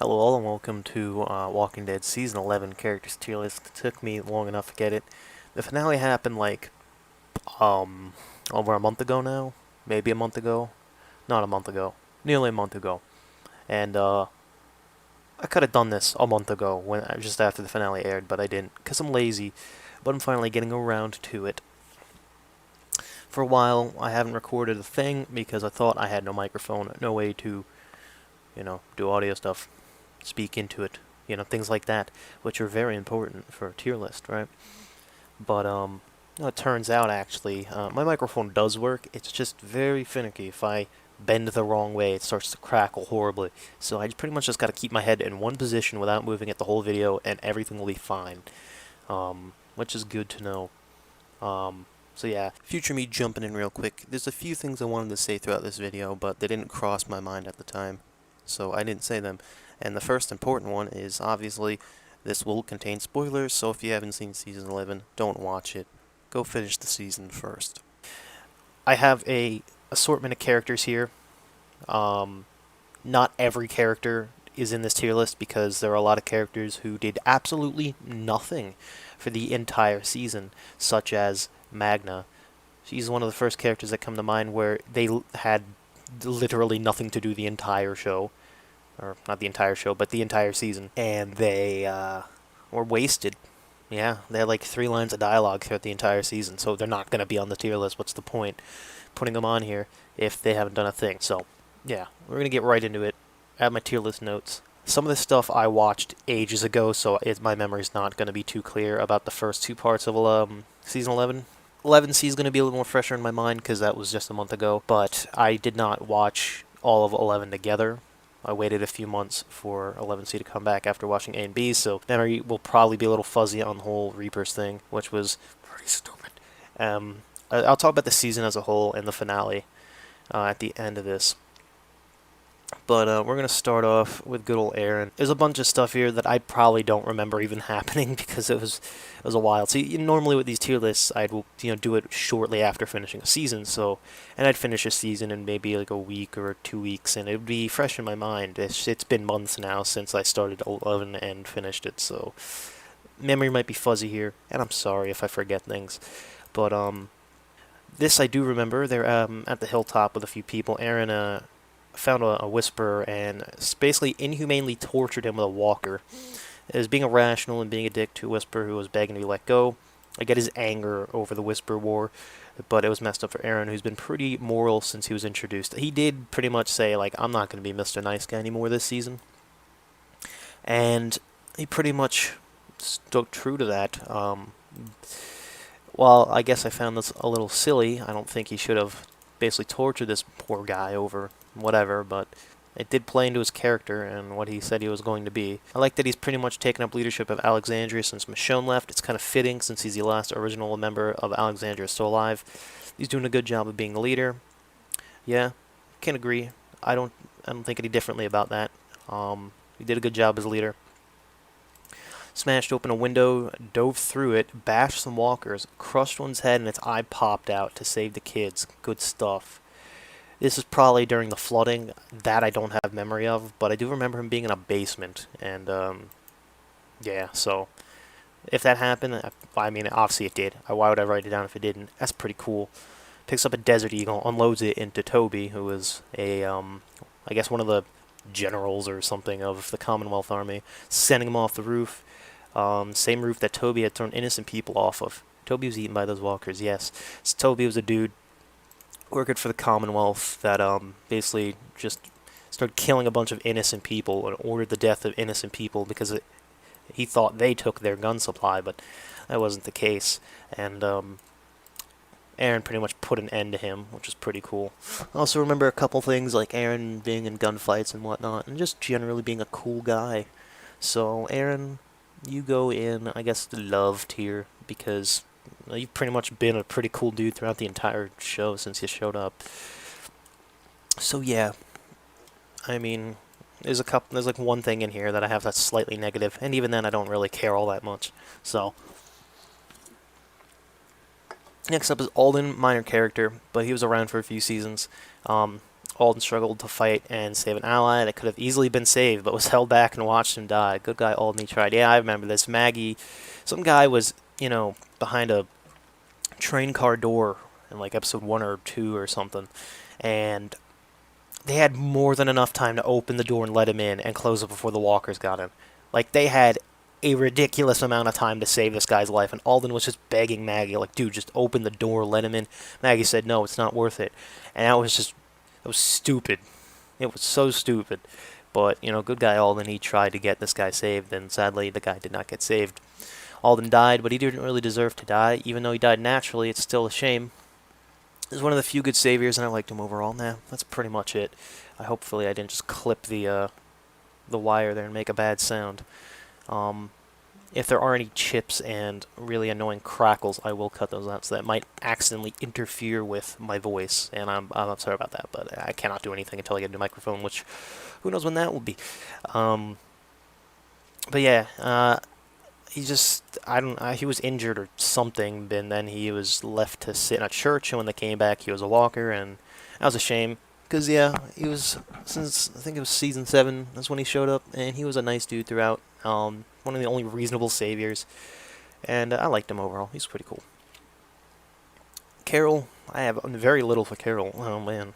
Hello all and welcome to Walking Dead Season 11 Characters Tier List. It took me long enough to get it. The finale happened um, over a month ago now. Maybe a month ago. Not a month ago. Nearly a month ago. And I could have done this a month ago, just after the finale aired, but I didn't, because I'm lazy. But I'm finally getting around to it. For a while, I haven't recorded a thing because I thought I had no microphone, no way to, do audio stuff, speak into it, things like that, which are very important for a tier list, right? But it turns out actually my microphone does work. It's just very finicky. If I bend the wrong way, it starts to crackle horribly. So I pretty much just got to keep my head in one position without moving it the whole video, and everything will be fine. Which is good to know. So yeah, future me jumping in real quick. There's a few things I wanted to say throughout this video, but they didn't cross my mind at the time, so I didn't say them. And the first important one is, obviously, this will contain spoilers, so if you haven't seen Season 11, don't watch it. Go finish the season first. I have a assortment of characters here. Not every character is in this tier list because there are a lot of characters who did absolutely nothing for the entire season, such as Magna. She's one of the first characters that come to mind where they had literally nothing to do the entire show. Or not the entire show, but the entire season. And they were wasted. Yeah, they had like 3 lines of dialogue throughout the entire season, so they're not going to be on the tier list. What's the point putting them on here if they haven't done a thing? So, yeah, we're going to get right into it. Add my tier list notes. Some of this stuff I watched ages ago, so my memory's not going to be too clear about the first 2 parts of Season 11. 11C is going to be a little more fresher in my mind because that was just a month ago, but I did not watch all of 11 together. I waited a few months for 11C to come back after watching A and B, so memory will probably be a little fuzzy on the whole Reapers thing, which was pretty stupid. I'll talk about the season as a whole and the finale at the end of this. But we're going to start off with good old Aaron. There's a bunch of stuff here that I probably don't remember even happening because it was a while. See, normally with these tier lists, I'd do it shortly after finishing a season. So, and I'd finish a season in maybe like a week or 2 weeks, and it would be fresh in my mind. It's been months now since I started 11 and finished it, so memory might be fuzzy here, and I'm sorry if I forget things. But this I do remember. They're at the hilltop with a few people. Aaron found a whisperer and basically inhumanely tortured him with a walker. As being irrational and being a dick to a whisperer who was begging to be let go. I get his anger over the whisper war, but it was messed up for Aaron, who's been pretty moral since he was introduced. He did pretty much say, like, I'm not going to be Mr. Nice Guy anymore this season. And he pretty much stuck true to that. While I guess I found this a little silly, I don't think he should have basically tortured this poor guy over whatever, but it did play into his character and what he said he was going to be. I like that he's pretty much taken up leadership of Alexandria since Michonne left. It's kind of fitting since he's the last original member of Alexandria still alive. He's doing a good job of being a leader. Yeah, can agree. I don't think any differently about that. He did a good job as a leader. Smashed open a window, dove through it, bashed some walkers, crushed one's head, and its eye popped out to save the kids. Good stuff. This is probably during the flooding. That I don't have memory of, but I do remember him being in a basement. And, yeah, so if that happened, I mean, obviously it did. Why would I write it down if it didn't? That's pretty cool. Picks up a Desert Eagle, unloads it into Toby, who is I guess one of the generals or something of the Commonwealth Army, sending him off the roof. Same roof that Toby had thrown innocent people off of. Toby was eaten by those walkers, yes. So Toby was a dude working for the Commonwealth that basically just started killing a bunch of innocent people and ordered the death of innocent people because he thought they took their gun supply, but that wasn't the case. And Aaron pretty much put an end to him, which is pretty cool. I also remember a couple things like Aaron being in gunfights and whatnot, and just generally being a cool guy. So Aaron, you go in, I guess, the love tier because you've pretty much been a pretty cool dude throughout the entire show since you showed up. So yeah, I mean, there's like one thing in here that I have that's slightly negative, and even then I don't really care all that much. So next up is Alden, minor character, but he was around for a few seasons. Alden struggled to fight and save an ally that could have easily been saved, but was held back and watched him die. Good guy Alden, he tried. Yeah, I remember this. Maggie, some guy was, behind a train car door in like episode 1 or 2 or something, and they had more than enough time to open the door and let him in and close it before the walkers got him. Like, they had a ridiculous amount of time to save this guy's life, and Alden was just begging Maggie, like, dude, just open the door, let him in. Maggie said, no, it's not worth it. And it was stupid. It was so stupid. But, good guy Alden, he tried to get this guy saved, and sadly, the guy did not get saved. Alden died, but he didn't really deserve to die. Even though he died naturally, it's still a shame. He's one of the few good saviors, and I liked him overall. Nah, that's pretty much it. Hopefully I didn't just clip the wire there and make a bad sound. If there are any chips and really annoying crackles, I will cut those out, so that might accidentally interfere with my voice, and I'm sorry about that, but I cannot do anything until I get a new microphone, which, who knows when that will be. But yeah, he was injured or something, and then he was left to sit in a church, and when they came back, he was a walker, and that was a shame. Because, yeah, he was, since, I think it was Season 7, that's when he showed up, and he was a nice dude throughout. One of the only reasonable saviors, and I liked him overall. He's pretty cool. Carol, I have very little for Carol. Oh, man.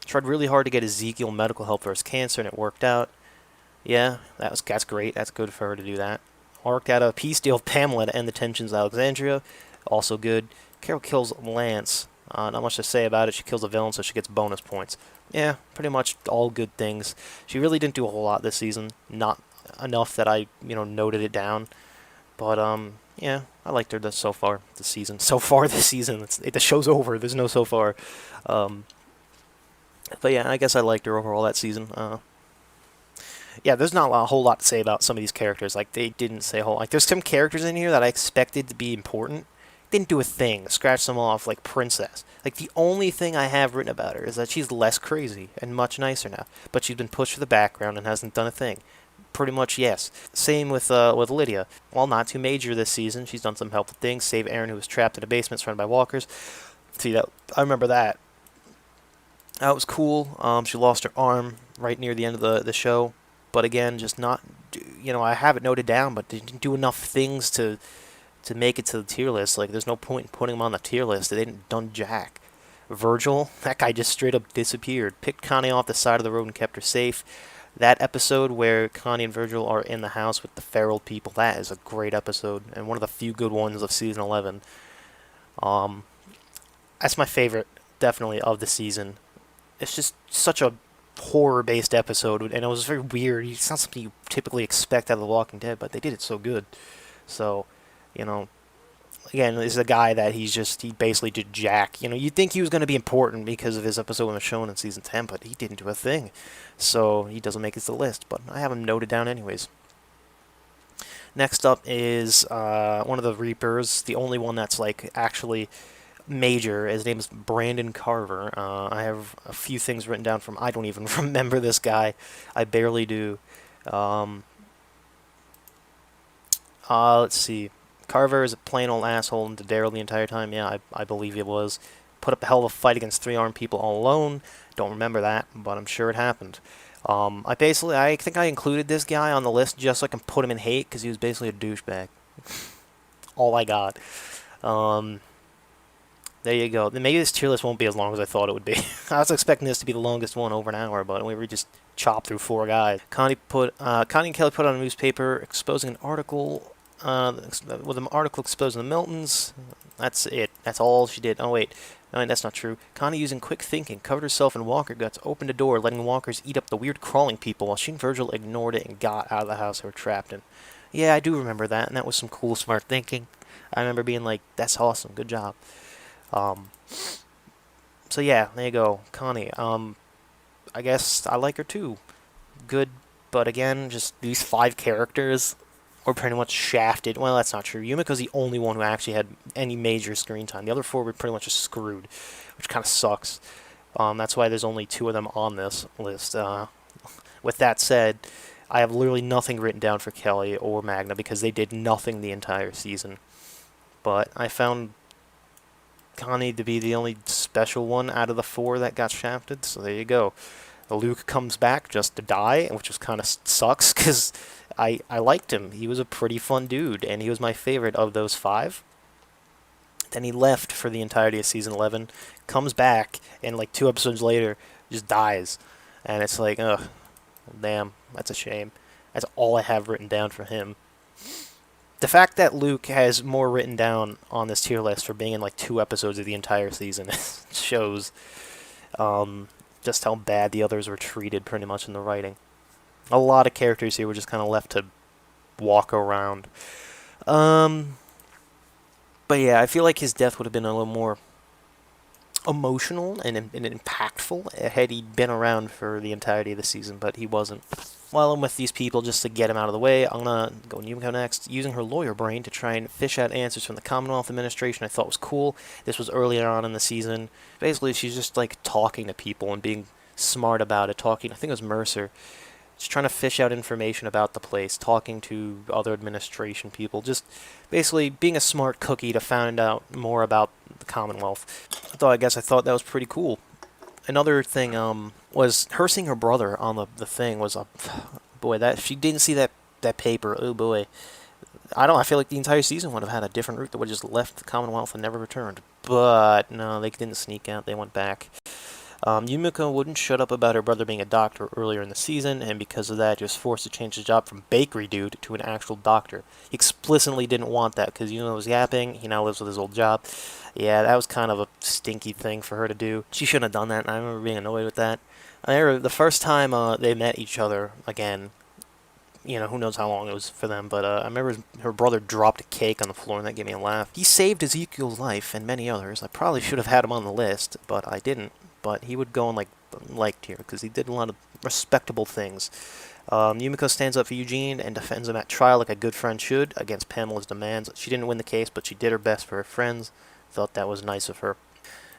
Tried really hard to get Ezekiel medical help for his cancer, and it worked out. Yeah, that's great. That's good for her to do that. Worked out a peace deal with Pamela to end the tensions in Alexandria. Also good. Carol kills Lance. Not much to say about it. She kills a villain, so she gets bonus points. Yeah, pretty much all good things. She really didn't do a whole lot this season. Not enough that I, noted it down. But, yeah, I liked her so far this season. So far this season. The show's over. There's no so far. But yeah, I guess I liked her overall that season. Yeah, there's not a whole lot to say about some of these characters. Like, they didn't say a whole... Like, there's some characters in here that I expected to be important. Didn't do a thing. Scratch them off like Princess. Like, the only thing I have written about her is that she's less crazy and much nicer now. But she's been pushed to the background and hasn't done a thing. Pretty much, yes. Same with Lydia. While not too major this season, she's done some helpful things. Save Aaron, who was trapped in a basement surrounded by walkers. See, that I remember that. That was cool. She lost her arm right near the end of the show. But again, just not... I have it noted down, but didn't do enough things to make it to the tier list. Like, there's no point in putting him on the tier list. They didn't done jack. Virgil, that guy just straight up disappeared. Picked Connie off the side of the road and kept her safe. That episode where Connie and Virgil are in the house with the feral people, that is a great episode, and one of the few good ones of Season 11. That's my favorite, definitely, of the season. It's just such a horror-based episode, and it was very weird. It's not something you typically expect out of The Walking Dead, but they did it so good. So, again, this is a guy that he basically did jack. You'd think he was going to be important because of his episode with Michonne in Season 10, but he didn't do a thing. So, he doesn't make it to the list, but I have him noted down anyways. Next up is one of the Reapers, the only one that's, like, actually major. His name is Brandon Carver. I have a few things written down from... I don't even remember this guy. I barely do. Let's see. Carver is a plain old asshole and to Daryl the entire time. Yeah, I believe he was. Put up a hell of a fight against 3 armed people all alone. Don't remember that, but I'm sure it happened. I think I included this guy on the list just so I can put him in hate, because he was basically a douchebag. All I got. There you go. Maybe this tier list won't be as long as I thought it would be. I was expecting this to be the longest one, over an hour, but we were just chopped through 4 guys. Connie and Kelly put on a newspaper exposing an article, with an article exposing the Miltons. That's it. That's all she did. Oh, wait. No, that's not true. Connie, using quick thinking, covered herself in walker guts, opened a door, letting walkers eat up the weird crawling people, while she and Virgil ignored it and got out of the house they were trapped in. Yeah, I do remember that, and that was some cool, smart thinking. I remember being like, that's awesome. Good job. So yeah, there you go. Connie. I guess I like her too. Good, but again, just these 5 characters were pretty much shafted. Well, that's not true. Yumiko's the only one who actually had any major screen time. The other 4 were pretty much just screwed, which kind of sucks. That's why there's only 2 of them on this list. With that said, I have literally nothing written down for Kelly or Magna because they did nothing the entire season. But I found Connie to be the only special one out of the 4 that got shafted, so there you go. Luke comes back just to die, which just kind of sucks, because I liked him. He was a pretty fun dude, and he was my favorite of those 5. Then he left for the entirety of Season 11, comes back, and like 2 episodes later, just dies. And it's like, ugh, damn, that's a shame. That's all I have written down for him. The fact that Luke has more written down on this tier list for being in like 2 episodes of the entire season shows just how bad the others were treated pretty much in the writing. A lot of characters here were just kind of left to walk around. But yeah, I feel like his death would have been a little more emotional and impactful had he been around for the entirety of the season, but he wasn't. While I'm with these people, just to get him out of the way, I'm going to go Yumiko next. Using her lawyer brain to try and fish out answers from the Commonwealth Administration I thought was cool. This was earlier on in the season. Basically, she's just like talking to people and being smart about it, talking, I think it was Mercer, just trying to fish out information about the place, talking to other administration people, just basically being a smart cookie to find out more about the Commonwealth. I thought that was pretty cool. Another thing was her seeing her brother on the thing was a boy, that she didn't see that paper. Oh boy. I feel like the entire season would have had a different route that would have just left the Commonwealth and never returned. But no, they didn't sneak out, they went back. Yumiko wouldn't shut up about her brother being a doctor earlier in the season, and because of that, he was forced to change his job from bakery dude to an actual doctor. He explicitly didn't want that, because Yumiko was yapping, he now lives with his old job. Yeah, that was kind of a stinky thing for her to do. She shouldn't have done that, and I remember being annoyed with that. I remember the first time they met each other again, who knows how long it was for them, but I remember her brother dropped a cake on the floor, and that gave me a laugh. He saved Ezekiel's life, and many others. I probably should have had him on the list, but I didn't. But he would go in like tier, because he did a lot of respectable things. Yumiko stands up for Eugene and defends him at trial like a good friend should, against Pamela's demands. She didn't win the case, but she did her best for her friends. Thought that was nice of her.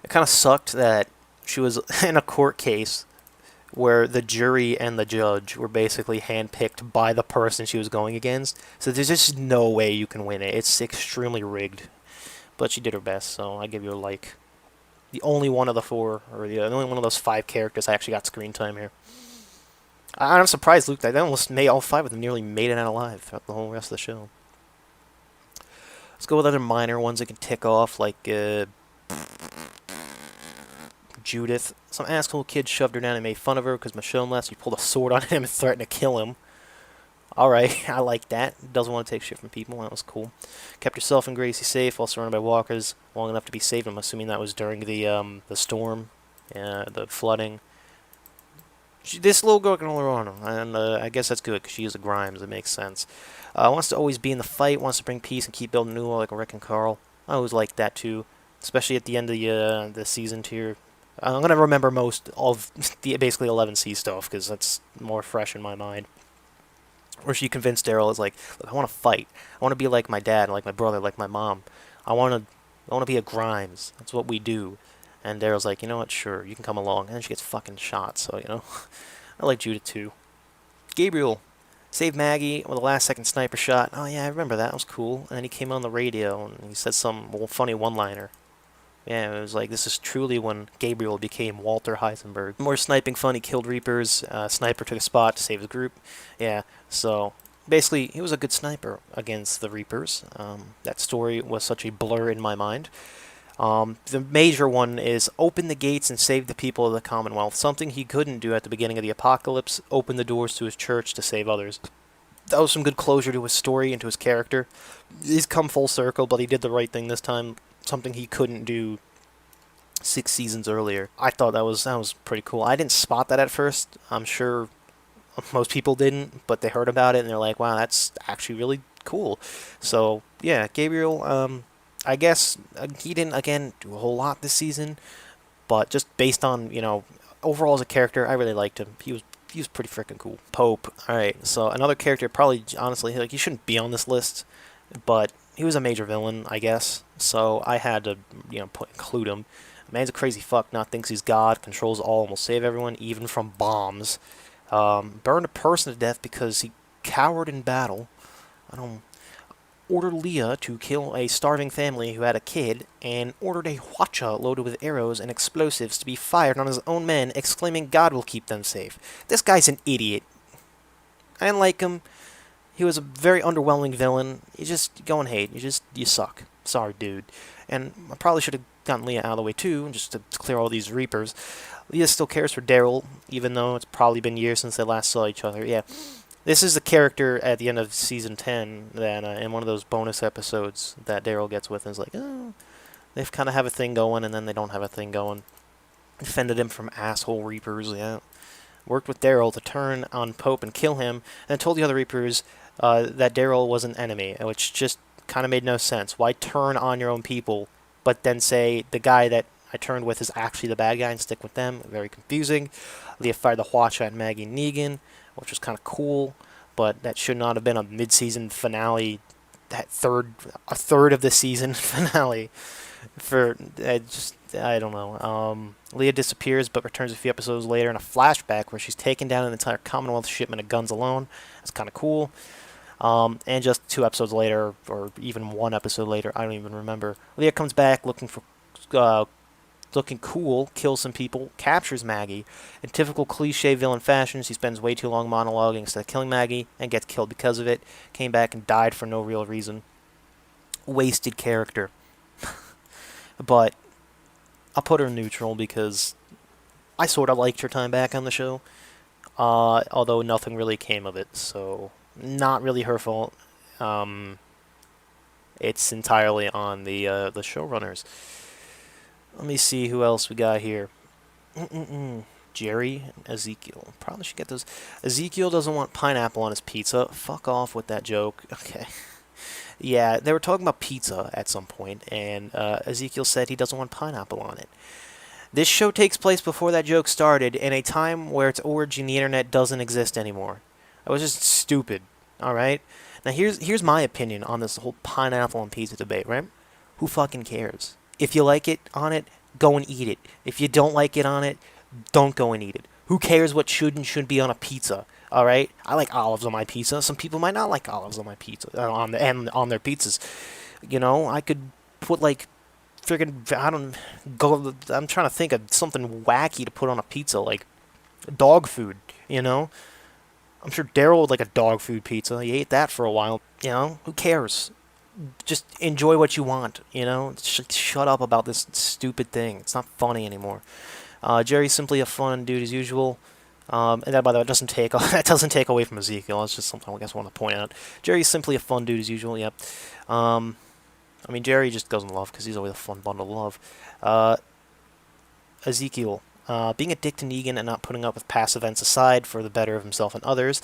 It kind of sucked that she was in a court case where the jury and the judge were basically handpicked by the person she was going against. So there's just no way you can win it. It's extremely rigged. But she did her best, so I give you a like. The only one of the 4, or the only one of those 5 characters I actually got screen time here. I'm surprised, Luke, that almost made all 5 of them nearly made it out alive throughout the whole rest of the show. Let's go with other minor ones I can tick off, like Judith. Some asshole kid shoved her down and made fun of her because Michonne left. She pulled a sword on him and threatened to kill him. Alright, I like that. Doesn't want to take shit from people. That was cool. Kept herself and Gracie safe while surrounded by walkers long enough to be saved. I'm assuming that was during the storm, the flooding. This little girl can hold her own, and I guess that's good because she is a Grimes. It makes sense. Wants to always be in the fight. Wants to bring peace and keep building a new world like Rick and Carl. I always liked that too, especially at the end of the season tier. I'm gonna remember most of the basically 11C stuff because that's more fresh in my mind. Where she convinced Daryl, is like, look, I want to fight. I want to be like my dad, like my brother, like my mom. I want to be a Grimes. That's what we do. And Daryl's like, you know what, sure, you can come along. And then she gets fucking shot, so, I like Judith too. Gabriel saved Maggie with a last-second sniper shot. Oh yeah, I remember that. That was cool. And then he came on the radio and he said some funny one-liner. Yeah, it was like, this is truly when Gabriel became Walter Heisenberg. More sniping fun, he killed Reapers. Sniper took a spot to save his group. Yeah, so basically, he was a good sniper against the Reapers. That story was such a blur in my mind. The major one is open the gates and save the people of the Commonwealth. Something he couldn't do at the beginning of the apocalypse. Open the doors to his church to save others. That was some good closure to his story and to his character. He's come full circle, but he did the right thing this time. Something he couldn't do 6 seasons earlier. I thought that was pretty cool. I didn't spot that at first. I'm sure most people didn't, but they heard about it and they're like, wow, that's actually really cool. So, yeah, Gabriel, I guess he didn't, again, do a whole lot this season, but just based on, overall as a character, I really liked him. He was pretty freaking cool. Pope. Alright, so another character, probably, honestly, he shouldn't be on this list, but he was a major villain, I guess, so I had to, include him. Man's a crazy fuck, not thinks he's God, controls all, and will save everyone, even from bombs. Burned a person to death because he cowered in battle. ordered Leah to kill a starving family who had a kid, and ordered a hwacha loaded with arrows and explosives to be fired on his own men, exclaiming God will keep them safe. This guy's an idiot. I didn't like him. He was a very underwhelming villain. You just go and hate. You suck. Sorry, dude. And I probably should have gotten Leah out of the way too, just to clear all these Reapers. Leah still cares for Daryl, even though it's probably been years since they last saw each other. Yeah, this is the character at the end of season 10 that in one of those bonus episodes that Daryl gets with, and is like, oh, they kind of have a thing going, and then they don't have a thing going. Defended him from asshole Reapers. Yeah, worked with Daryl to turn on Pope and kill him, and told the other Reapers that Daryl was an enemy, which just kind of made no sense. Why turn on your own people, but then say the guy that I turned with is actually the bad guy and stick with them? Very confusing. Leah fired the hwacha at Maggie Negan, which was kind of cool, but that should not have been a mid-season finale. A third of the season finale. For I don't know. Leah disappears, but returns a few episodes later in a flashback where she's taken down an entire Commonwealth shipment of guns alone. That's kind of cool. And just 2 episodes later, or even 1 episode later, I don't even remember, Leah comes back looking cool, kills some people, captures Maggie. In typical cliche villain fashion, she spends way too long monologuing instead of killing Maggie, and gets killed because of it. Came back and died for no real reason. Wasted character. But I'll put her neutral because I sort of liked her time back on the show, although nothing really came of it, so not really her fault. It's entirely on the showrunners. Let me see who else we got here. Jerry and Ezekiel. Probably should get those. Ezekiel doesn't want pineapple on his pizza. Fuck off with that joke. Okay. Yeah, they were talking about pizza at some point, and Ezekiel said he doesn't want pineapple on it. This show takes place before that joke started, in a time where its origin, the internet, doesn't exist anymore. It was just stupid, alright? Now here's my opinion on this whole pineapple on pizza debate, right? Who fucking cares? If you like it on it, go and eat it. If you don't like it on it, don't go and eat it. Who cares what should and shouldn't be on a pizza? All right, I like olives on my pizza. Some people might not like olives on my pizza, on their pizzas. You know, I could put like friggin' I'm trying to think of something wacky to put on a pizza, like dog food. You know, I'm sure Daryl would like a dog food pizza. He ate that for a while. You know, who cares? Just enjoy what you want. You know, shut up about this stupid thing. It's not funny anymore. Jerry's simply a fun dude as usual. And that, by the way, doesn't take away from Ezekiel. It's just something I guess I want to point out. Jerry's simply a fun dude as usual. Yep. I mean, Jerry just goes in love because he's always a fun bundle of love. Ezekiel, being a dick to Negan and not putting up with past events aside for the better of himself and others.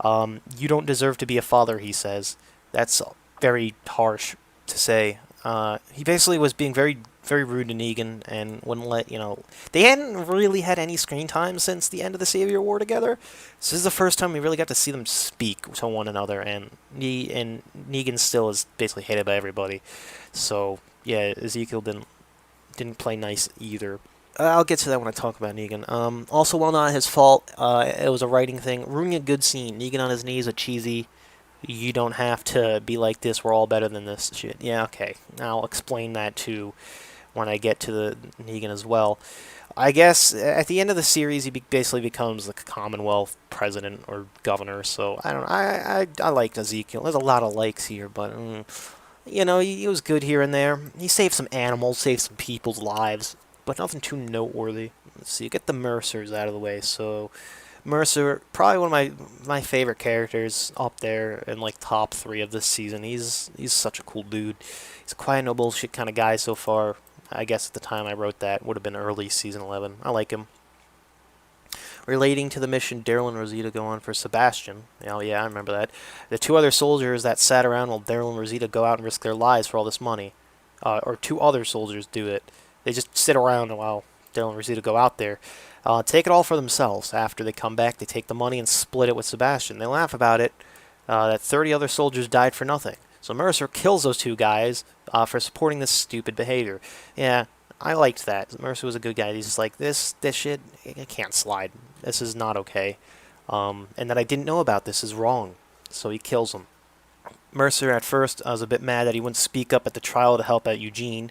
You don't deserve to be a father, he says. That's very harsh to say. He basically was being very, very rude to Negan and wouldn't let, they hadn't really had any screen time since the end of the Savior War together. So this is the first time we really got to see them speak to one another, and Negan still is basically hated by everybody. So, yeah, Ezekiel didn't play nice either. I'll get to that when I talk about Negan. Also, while not his fault, it was a writing thing. Ruining a good scene. Negan on his knees, a cheesy, you don't have to be like this, we're all better than this shit. Yeah, okay. I'll explain that too when I get to the Negan as well. I guess at the end of the series, he basically becomes the Commonwealth president or governor. So I don't know. I liked Ezekiel. There's a lot of likes here, but he was good here and there. He saved some animals, saved some people's lives, but nothing too noteworthy. Let's see. Get the Mercers out of the way. So Mercer, probably one of my favorite characters, up there in like top 3 of this season. He's such a cool dude. He's a quiet, no bullshit kind of guy so far. I guess at the time I wrote that would have been early season 11. I like him. Relating to the mission Daryl and Rosita go on for Sebastian. Oh yeah, I remember that. The 2 other soldiers that sat around while Daryl and Rosita go out and risk their lives for all this money. Or 2 other soldiers do it. They just sit around while Daryl and Rosita go out there. Take it all for themselves. After they come back, they take the money and split it with Sebastian. They laugh about it, that 30 other soldiers died for nothing. So Mercer kills those 2 guys for supporting this stupid behavior. Yeah, I liked that. Mercer was a good guy. He's just like, this shit, I can't slide. This is not okay. And that I didn't know about this is wrong. So he kills them. Mercer, at first, I was a bit mad that he wouldn't speak up at the trial to help out Eugene.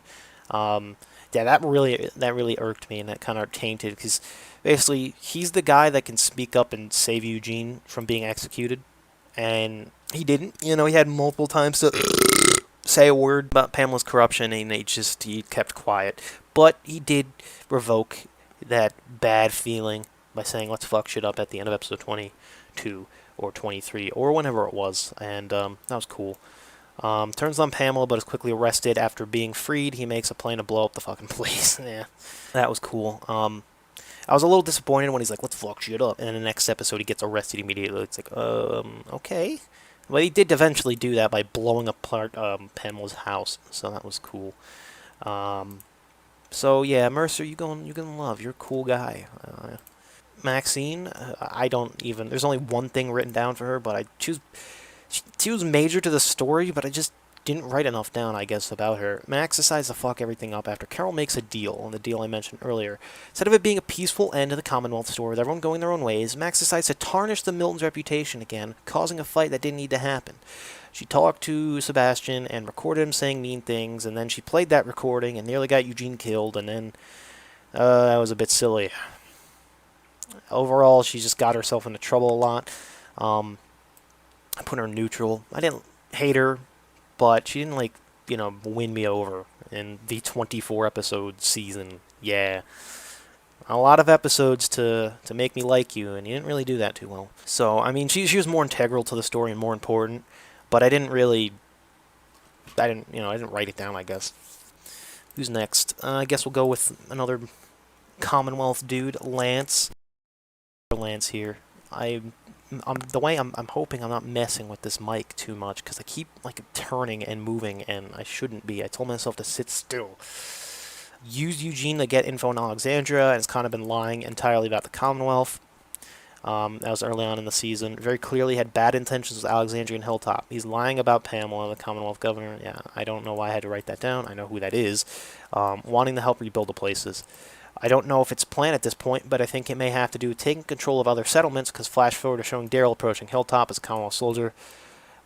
Yeah, that really irked me, and that kind of tainted, because basically he's the guy that can speak up and save Eugene from being executed, and he didn't. He had multiple times to say a word about Pamela's corruption, and he kept quiet. But he did revoke that bad feeling by saying "let's fuck shit up" at the end of episode 22 or 23 or whenever it was, and that was cool. Turns on Pamela, but is quickly arrested. After being freed, he makes a plan to blow up the fucking place. Yeah, that was cool. I was a little disappointed when he's like, "let's fuck shit up," and in the next episode he gets arrested immediately. It's like, okay. But he did eventually do that by blowing apart Pamela's house, so that was cool. Um, so yeah, Mercer, you gonna love. You're a cool guy. Maxine, I don't even. There's only one thing written down for her, but I choose. She was major to the story, but I just didn't write enough down, I guess, about her. Max decides to fuck everything up after Carol makes a deal, and the deal I mentioned earlier. Instead of it being a peaceful end to the Commonwealth store with everyone going their own ways, Max decides to tarnish the Milton's reputation again, causing a fight that didn't need to happen. She talked to Sebastian and recorded him saying mean things, and then she played that recording and nearly got Eugene killed, and then that was a bit silly. Overall, she just got herself into trouble a lot. I put her neutral. I didn't hate her, but she didn't, win me over in the 24 episode season. Yeah. A lot of episodes to make me like you, and you didn't really do that too well. So, I mean, she was more integral to the story and more important, but I didn't write it down, I guess. Who's next? I guess we'll go with another Commonwealth dude, Lance. Lance here. I'm hoping I'm not messing with this mic too much, because I keep turning and moving, and I shouldn't be. I told myself to sit still. Used Eugene to get info on Alexandria, and has kind of been lying entirely about the Commonwealth. That was early on in the season. Very clearly had bad intentions with Alexandria and Hilltop. He's lying about Pamela, the Commonwealth governor. Yeah, I don't know why I had to write that down. I know who that is. Wanting to help rebuild the places. I don't know if it's planned at this point, but I think it may have to do with taking control of other settlements, because flash forward to showing Daryl approaching Hilltop as a Commonwealth soldier.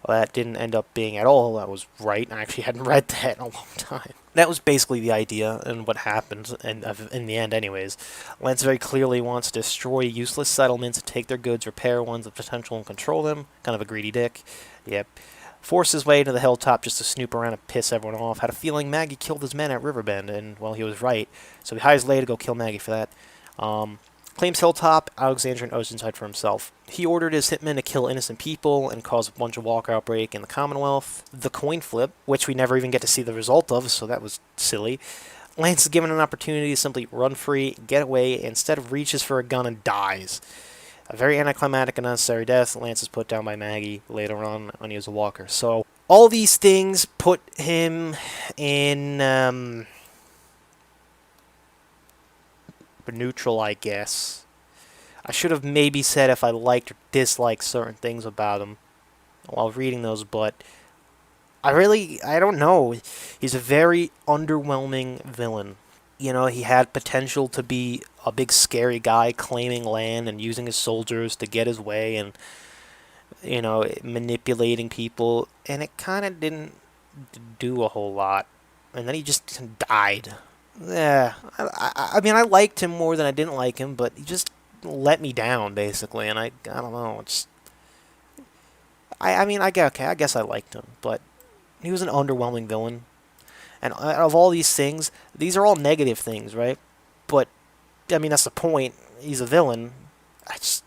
Well, that didn't end up being at all. That was right. I actually hadn't read that in a long time. That was basically the idea and what happened, and in the end anyways. Lance very clearly wants to destroy useless settlements, take their goods, repair ones of potential, and control them. Kind of a greedy dick. Yep. Forced his way to the hilltop just to snoop around and piss everyone off. Had a feeling Maggie killed his men at Riverbend, and, well, he was right. So he hires Leigh to go kill Maggie for that. Claims Hilltop, Alexandria, and Oceanside for himself. He ordered his hitmen to kill innocent people and cause a bunch of walker outbreak in the Commonwealth. The coin flip, which we never even get to see the result of, so that was silly. Lance is given an opportunity to simply run free, get away, instead of reaches for a gun and dies. A very anticlimactic and unnecessary death. Lance is put down by Maggie later on when he was a walker. So, all these things put him in neutral, I guess. I should have maybe said if I liked or disliked certain things about him while reading those, but I don't know. He's a very underwhelming villain. He had potential to be a big scary guy claiming land and using his soldiers to get his way and, manipulating people, and it kind of didn't do a whole lot. And then he just died. Yeah, I mean, I liked him more than I didn't like him, but he just let me down, basically, and I don't know, I guess I liked him, but he was an underwhelming villain. And out of all these things, these are all negative things, right? But, I mean, that's the point. He's a villain. I just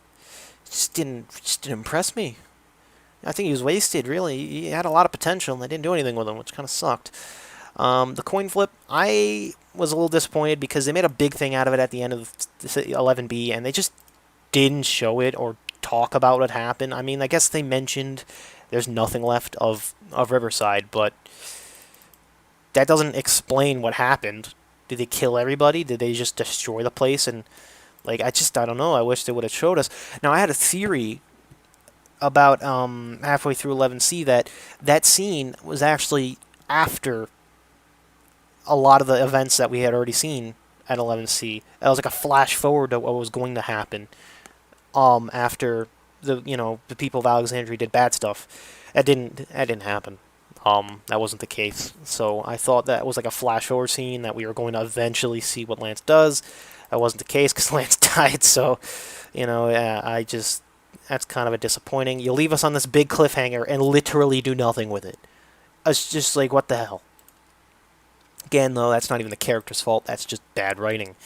didn't impress me. I think he was wasted, really. He had a lot of potential, and they didn't do anything with him, which kind of sucked. The coin flip, I was a little disappointed because they made a big thing out of it at the end of 11B, and they just didn't show it or talk about what happened. I mean, I guess they mentioned there's nothing left of Riverside, but that doesn't explain what happened. Did they kill everybody? Did they just destroy the place? And, I don't know. I wish they would have showed us. Now, I had a theory about halfway through 11C that scene was actually after a lot of the events that we had already seen at 11C. It was like a flash forward to what was going to happen after the people of Alexandria did bad stuff. That didn't happen. That wasn't the case. So I thought that was like a flashover scene that we were going to eventually see what Lance does. That wasn't the case because Lance died. So, yeah, that's kind of a disappointing. You leave us on this big cliffhanger and literally do nothing with it. It's just like, what the hell? Again, though, that's not even the character's fault. That's just bad writing.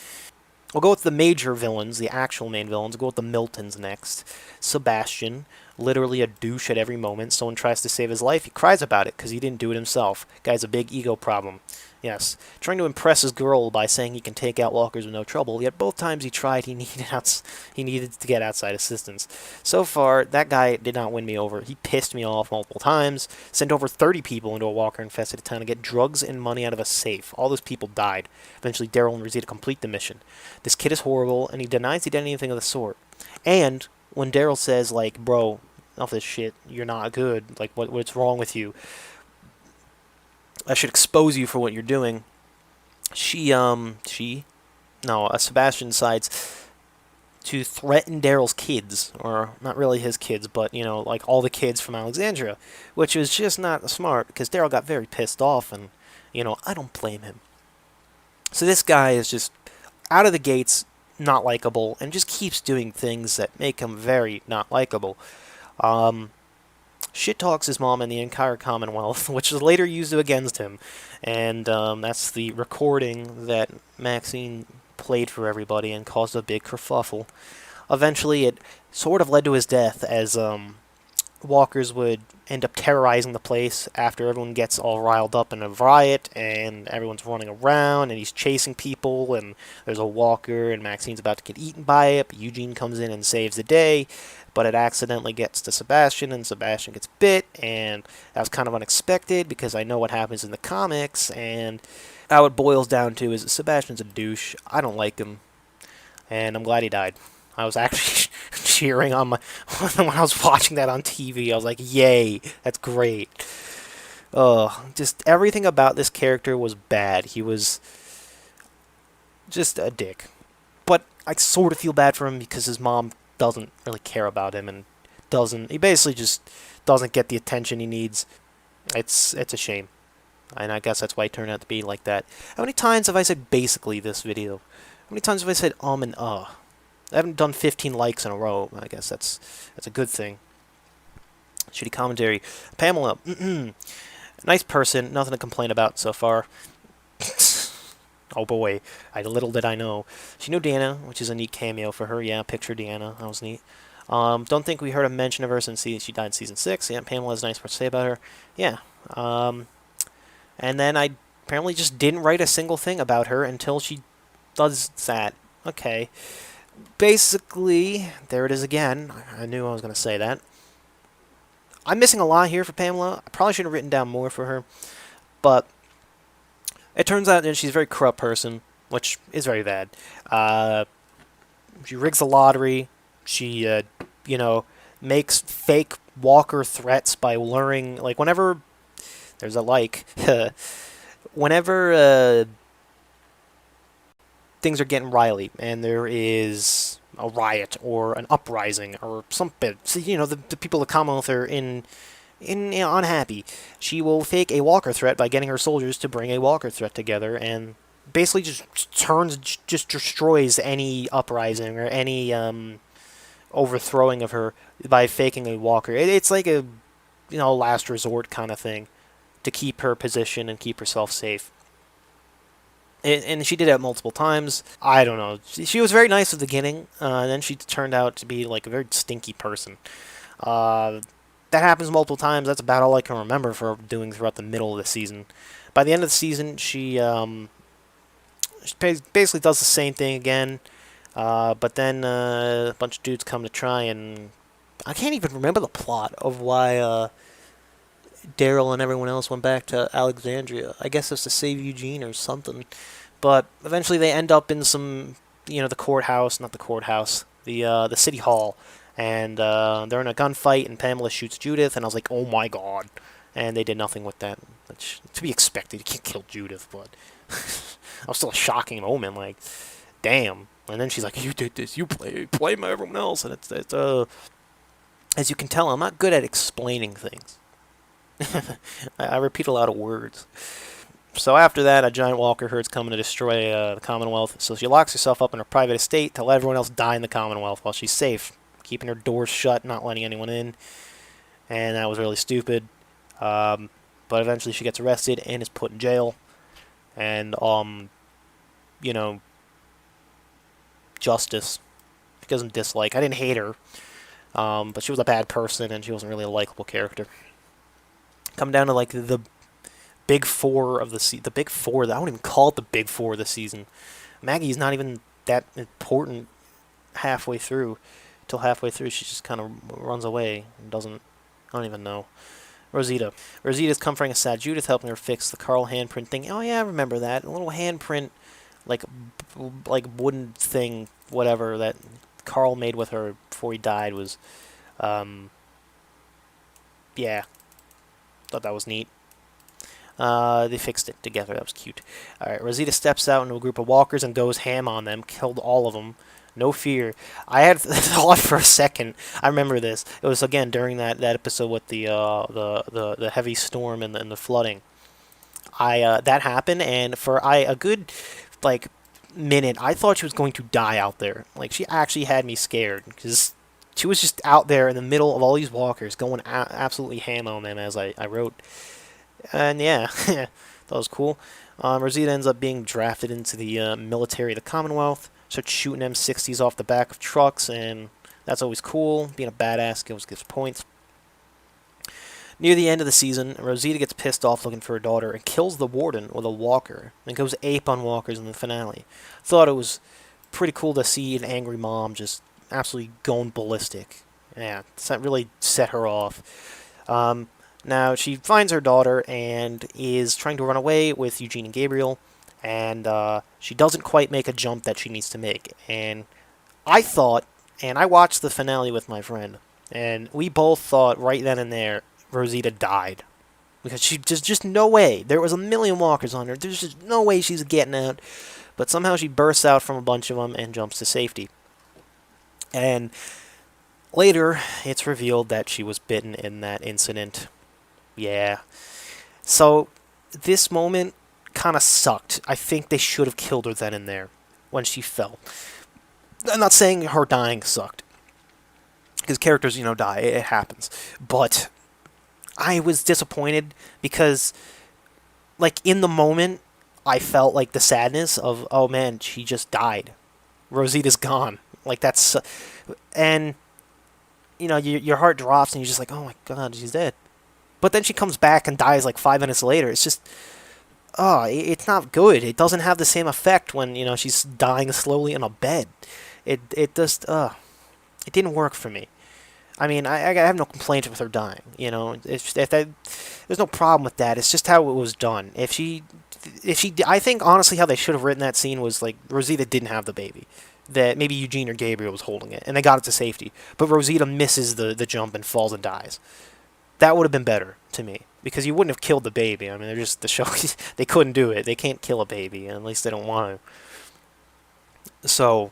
We'll go with the major villains, the actual main villains. We'll go with the Miltons next. Sebastian, literally a douche at every moment. Someone tries to save his life, he cries about it because he didn't do it himself. Guy's a big ego problem. Yes, trying to impress his girl by saying he can take out walkers with no trouble, yet both times he tried, he needed to get outside assistance. So far, that guy did not win me over. He pissed me off multiple times, sent over 30 people into a walker-infested town to get drugs and money out of a safe. All those people died. Eventually, Daryl and Rosita complete the mission. This kid is horrible, and he denies he did anything of the sort. And when Daryl says, like, bro, enough of this shit, you're not good, like, what's wrong with you? I should expose you for what you're doing. Sebastian decides to threaten Daryl's kids, or not really his kids, but, like all the kids from Alexandria, which is just not smart because Daryl got very pissed off, and, I don't blame him. So this guy is just out of the gates not likable and just keeps doing things that make him very not likable. Shit talks his mom and the entire Commonwealth, which is later used against him. And that's the recording that Maxine played for everybody and caused a big kerfuffle. Eventually, it sort of led to his death as walkers would end up terrorizing the place after everyone gets all riled up in a riot and everyone's running around and he's chasing people and there's a walker and Maxine's about to get eaten by it, but Eugene comes in and saves the day, but it accidentally gets to Sebastian and Sebastian gets bit, and that was kind of unexpected because I know what happens in the comics, and how it boils down to is Sebastian's a douche. I don't like him, and I'm glad he died. I was actually cheering on my when I was watching that on TV. I was like, "Yay, that's great!" Just everything about this character was bad. He was just a dick. But I sort of feel bad for him because his mom doesn't really care about him and he basically just doesn't get the attention he needs. It's a shame. And I guess that's why it turned out to be like that. How many times have I said basically this video? How many times have I said and I haven't done 15 likes in a row. I guess that's a good thing. Shitty commentary. Pamela, nice person, nothing to complain about so far. Oh boy, little did I know. She knew Deanna, which is a neat cameo for her. Yeah, picture Deanna, that was neat. Don't think we heard a mention of her since she died in season 6. Yeah, Pamela has nice words to say about her. Yeah. And then I apparently just didn't write a single thing about her until she does that. Okay. Basically, there it is again. I knew I was going to say that. I'm missing a lot here for Pamela. I probably should have written down more for her. But it turns out that she's a very corrupt person, which is very bad. She rigs the lottery. She, makes fake walker threats by luring, like, whenever there's whenever things are getting riley and there is a riot or an uprising or something, so, the people of the Commonwealth are unhappy, she will fake a walker threat by getting her soldiers to bring a walker threat together and basically just destroys any uprising or any overthrowing of her by faking a walker. It's like a last resort kind of thing to keep her position and keep herself safe. And she did it multiple times. I don't know. She was very nice at the beginning, and then she turned out to be like a very stinky person. That happens multiple times. That's about all I can remember for doing throughout the middle of the season. By the end of the season, she basically does the same thing again, but then a bunch of dudes come to try and... I can't even remember the plot of why Daryl and everyone else went back to Alexandria. I guess it's to save Eugene or something. But eventually they end up in some, the courthouse, not the courthouse, the city hall. And they're in a gunfight, and Pamela shoots Judith, and I was like, oh my god. And they did nothing with that, which, to be expected. You can't kill Judith, but I was still a shocking moment, like, damn. And then she's like, you did this, you play everyone else, and it's As you can tell, I'm not good at explaining things. I repeat a lot of words. So after that, a giant walker herd's coming to destroy the Commonwealth. So she locks herself up in her private estate to let everyone else die in the Commonwealth while she's safe, keeping her doors shut, not letting anyone in. And that was really stupid. But eventually she gets arrested and is put in jail. And, you know, justice. She doesn't dislike. I didn't hate her. But she was a bad person and she wasn't really a likable character. Come down to like the big four of the big four. I don't even call it the big four of the season. Maggie's not even that important halfway through. Till halfway through, she just kind of runs away and doesn't. I don't even know. Rosita. Rosita's comforting a sad Judith, helping her fix the Carl handprint thing. Oh yeah, I remember that. A little handprint, like wooden thing, whatever that Carl made with her before he died was, yeah. Thought that was neat. They fixed it together. That was cute. Alright, Rosita steps out into a group of walkers and goes ham on them. Killed all of them. No fear. I had thought for a second. I remember this. It was again during that episode with the heavy storm and the flooding. That happened, and for a good like minute, I thought she was going to die out there. Like she actually had me scared because she was just out there in the middle of all these walkers going absolutely ham on them, as I wrote. And yeah, that was cool. Rosita ends up being drafted into the military of the Commonwealth. Starts shooting M60s off the back of trucks, and that's always cool. Being a badass gives points. Near the end of the season, Rosita gets pissed off looking for her daughter and kills the warden with a walker, and goes ape on walkers in the finale. Thought it was pretty cool to see an angry mom just absolutely going ballistic. Yeah, that really set her off. Now, she finds her daughter and is trying to run away with Eugene and Gabriel, and she doesn't quite make a jump that she needs to make. And I thought, and I watched the finale with my friend, and we both thought right then and there Rosita died. Because she just no way. There was a million walkers on her. There's just no way she's getting out. But somehow she bursts out from a bunch of them and jumps to safety. And later, it's revealed that she was bitten in that incident. Yeah. So, this moment kind of sucked. I think they should have killed her then and there, when she fell. I'm not saying her dying sucked. Because characters, die. It happens. But I was disappointed because, like, in the moment, I felt like the sadness of, oh man, she just died. Rosita's gone. Like, that's... And, your heart drops and you're just like, oh my god, she's dead. But then she comes back and dies like 5 minutes later. It's just... it's not good. It doesn't have the same effect when, she's dying slowly in a bed. It just... it didn't work for me. I mean, I have no complaints with her dying. There's no problem with that. It's just how it was done. I think honestly how they should have written that scene was like Rosita didn't have the baby, that maybe Eugene or Gabriel was holding it, and they got it to safety. But Rosita misses the jump and falls and dies. That would have been better to me because you wouldn't have killed the baby. I mean, they're just the show. They couldn't do it. They can't kill a baby, at least they don't want to. So,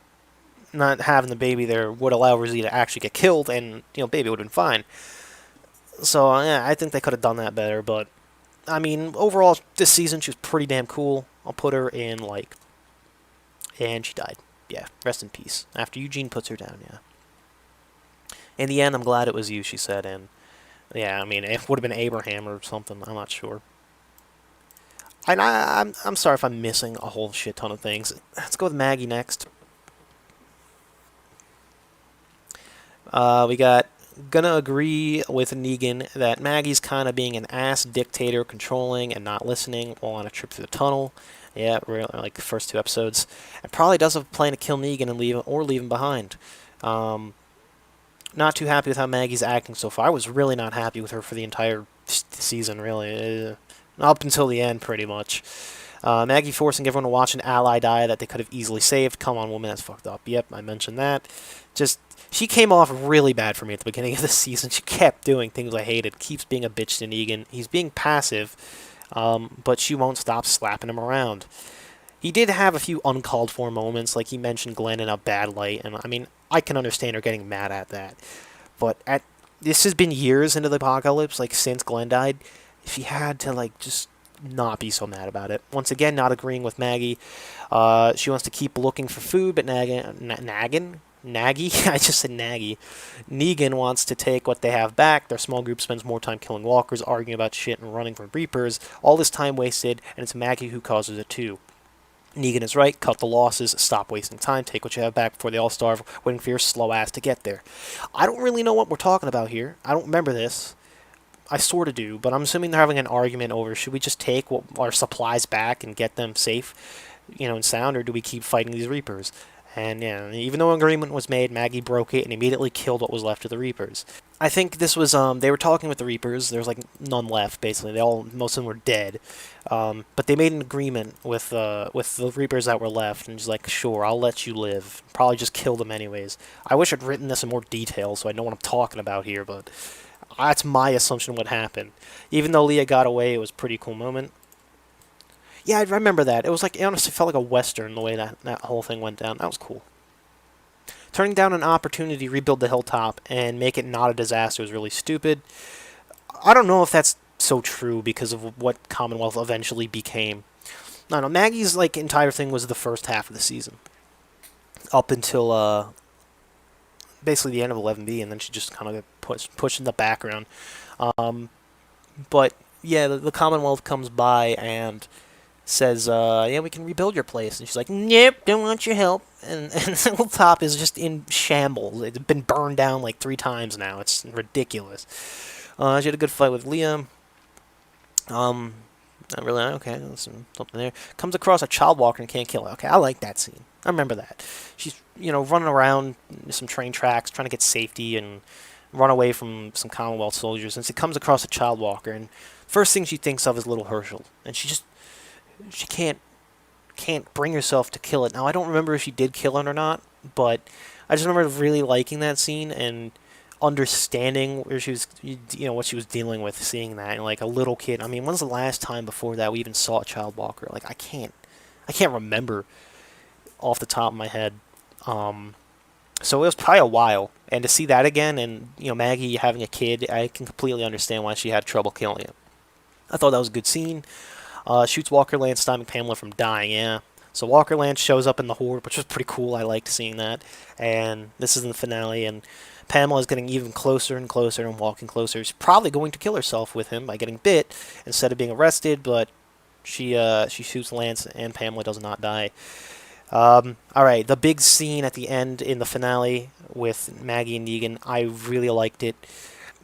not having the baby there would allow Rosita to actually get killed, and baby would have been fine. So yeah, I think they could have done that better. But I mean, overall, this season she was pretty damn cool. I'll put her in and she died. Yeah, rest in peace. After Eugene puts her down. Yeah. In the end, I'm glad it was you, she said, and yeah, I mean, it would have been Abraham or something. I'm not sure. And I'm sorry if I'm missing a whole shit ton of things. Let's go with Maggie next. We got gonna agree with Negan that Maggie's kind of being an ass dictator, controlling and not listening while on a trip through the tunnel. Yeah, really, like the first 2 episodes. And probably does have a plan to kill Negan and leave him behind. Not too happy with how Maggie's acting so far. I was really not happy with her for the entire season, really. Up until the end, pretty much. Maggie forcing everyone to watch an ally die that they could have easily saved. Come on, woman, that's fucked up. Yep, I mentioned that. She came off really bad for me at the beginning of the season. She kept doing things I hated. Keeps being a bitch to Negan. He's being passive, but she won't stop slapping him around. He did have a few uncalled for moments, like he mentioned Glenn in a bad light, and I mean, I can understand her getting mad at that. But this has been years into the apocalypse, like since Glenn died. She had to like just not be so mad about it. Once again, not agreeing with Maggie. She wants to keep looking for food, but Nagy, I just said Nagy. Negan wants to take what they have back. Their small group spends more time killing walkers, arguing about shit, and running from Reapers. All this time wasted, and it's Maggie who causes it too. Negan is right. Cut the losses. Stop wasting time. Take what you have back before they all starve, waiting for your slow ass to get there. I don't really know what we're talking about here. I don't remember this. I sort of do, but I'm assuming they're having an argument over should we just take our supplies back and get them safe, and sound, or do we keep fighting these Reapers? And yeah, even though an agreement was made, Maggie broke it and immediately killed what was left of the Reapers. I think this was they were talking with the Reapers. There was like none left basically. Most of them were dead. But they made an agreement with the Reapers that were left, and just like, sure, I'll let you live. Probably just kill them anyways. I wish I'd written this in more detail so I know what I'm talking about here, but that's my assumption of what happened. Even though Leah got away, it was a pretty cool moment. Yeah, I remember that. It was like, it honestly felt like a Western the way that whole thing went down. That was cool. Turning down an opportunity to rebuild the hilltop and make it not a disaster was really stupid. I don't know if that's so true because of what Commonwealth eventually became. I don't know. Maggie's like entire thing was the first half of the season, up until basically the end of 11B, and then she just kind of got pushed in the background. But yeah, the Commonwealth comes by and says, yeah, we can rebuild your place. And she's like, nope, don't want your help. And the hilltop is just in shambles. It's been burned down like 3 times now. It's ridiculous. She had a good fight with Liam. Not really, okay, there's something there. Comes across a child walker and can't kill her. Okay, I like that scene. I remember that. She's, running around some train tracks, trying to get safety and run away from some Commonwealth soldiers. And she comes across a child walker, and first thing she thinks of is little Herschel. And she can't bring herself to kill it. Now, I don't remember if she did kill it or not, but I just remember really liking that scene and understanding where she was, what she was dealing with, seeing that, and like a little kid. I mean, when's the last time before that we even saw a child walker? Like, I can't remember off the top of my head. So it was probably a while, and to see that again, and Maggie having a kid, I can completely understand why she had trouble killing him. I thought that was a good scene. Shoots Walker Lance, stopping Pamela from dying, yeah. So Walker Lance shows up in the Horde, which was pretty cool. I liked seeing that. And this is in the finale, and Pamela is getting even closer and closer and walking closer. She's probably going to kill herself with him by getting bit instead of being arrested, but she shoots Lance, and Pamela does not die. Alright, the big scene at the end in the finale with Maggie and Negan, I really liked it.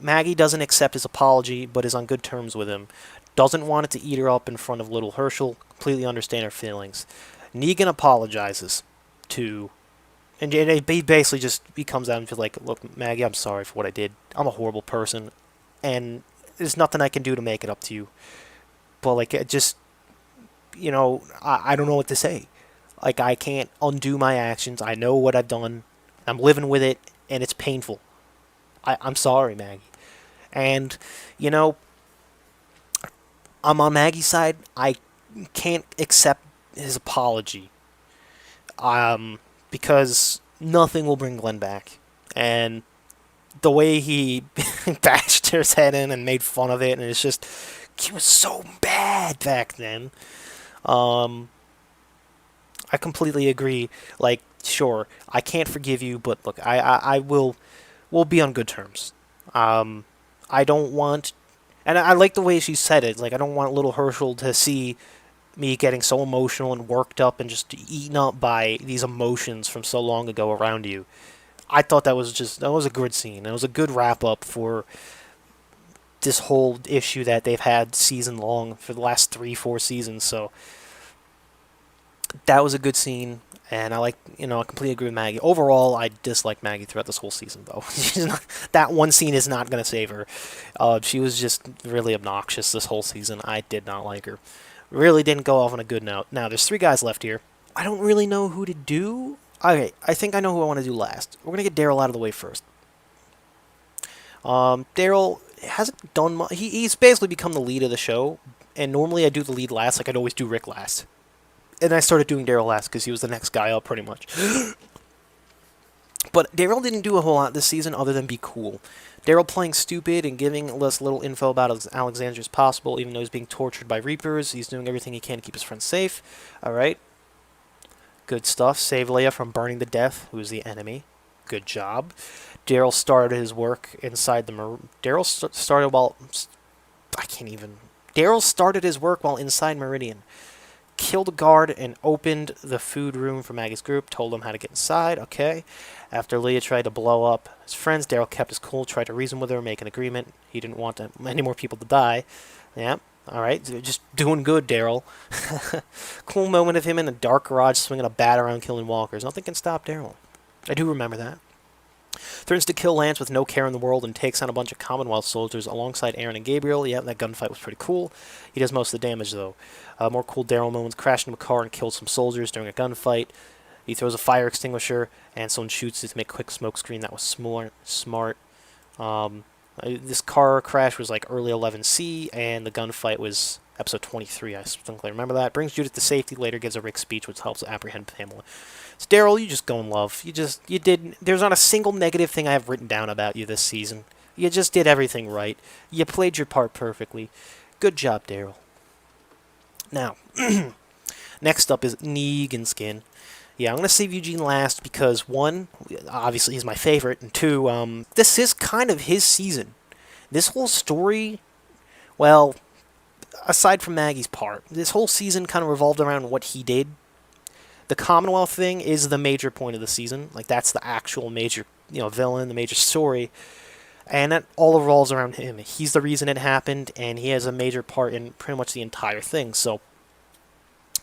Maggie doesn't accept his apology, but is on good terms with him. Doesn't want it to eat her up in front of little Herschel. Completely understand her feelings. Negan apologizes to... And he basically he comes out and feels like, look, Maggie, I'm sorry for what I did. I'm a horrible person. And there's nothing I can do to make it up to you. But, like, I don't know what to say. Like, I can't undo my actions. I know what I've done. I'm living with it, and it's painful. I'm sorry, Maggie. And, I'm on Maggie's side. I can't accept his apology. Because nothing will bring Glenn back. And the way he bashed his head in and made fun of it, and it's just, he was so bad back then. I completely agree. Like, sure, I can't forgive you, but look, we'll be on good terms. I don't want, and I like the way she said it. Like, I don't want little Herschel to see me getting so emotional and worked up and just eaten up by these emotions from so long ago around you. I thought that was a good scene. It was a good wrap up for this whole issue that they've had season long for the last 3-4 seasons. So that was a good scene, and I completely agree with Maggie. Overall, I dislike Maggie throughout this whole season, though. That one scene is not going to save her. She was just really obnoxious this whole season. I did not like her. Really didn't go off on a good note. Now, there's 3 guys left here. I don't really know who to do. Okay, I think I know who I want to do last. We're going to get Daryl out of the way first. Daryl hasn't done much. He's basically become the lead of the show, and normally I do the lead last, like I'd always do Rick last. And I started doing Daryl last because he was the next guy up, pretty much. But Daryl didn't do a whole lot this season other than be cool. Daryl playing stupid and giving as little info about Alexandria as possible, even though he's being tortured by Reapers. He's doing everything he can to keep his friends safe. Alright. Good stuff. Save Leia from burning to death, who is the enemy. Good job. Daryl started his work inside the... Daryl started while... I can't even... Daryl started his work while inside Meridian. Killed a guard and opened the food room for Maggie's group. Told them how to get inside. Okay. After Leia tried to blow up his friends, Daryl kept his cool, tried to reason with her, make an agreement. He didn't want any more people to die. Yeah. Alright, just doing good, Daryl. Cool moment of him in the dark garage swinging a bat around killing walkers. Nothing can stop Daryl. I do remember that. Threatens to kill Lance with no care in the world and takes on a bunch of Commonwealth soldiers alongside Aaron and Gabriel. Yeah, that gunfight was pretty cool. He does most of the damage, though. More cool Daryl moments. Crashed into a car and killed some soldiers during a gunfight. He throws a fire extinguisher and someone shoots it to make a quick smoke screen. That was smart. This car crash was like early 11C, and the gunfight was episode 23. I distinctly remember that. Brings Judith to safety. Later gives a Rick speech, which helps apprehend Pamela. So Daryl, you just go in love. You did. There's not a single negative thing I have written down about you this season. You just did everything right. You played your part perfectly. Good job, Daryl. Now, next up is Negan Skin. Yeah, I'm going to save Eugene last because, one, obviously he's my favorite, and two, this is kind of his season. This whole story, well, aside from Maggie's part, this whole season kind of revolved around what he did. The Commonwealth thing is the major point of the season. Like, that's the actual major, villain, the major story. And that all revolves around him. He's the reason it happened, and he has a major part in pretty much the entire thing, so...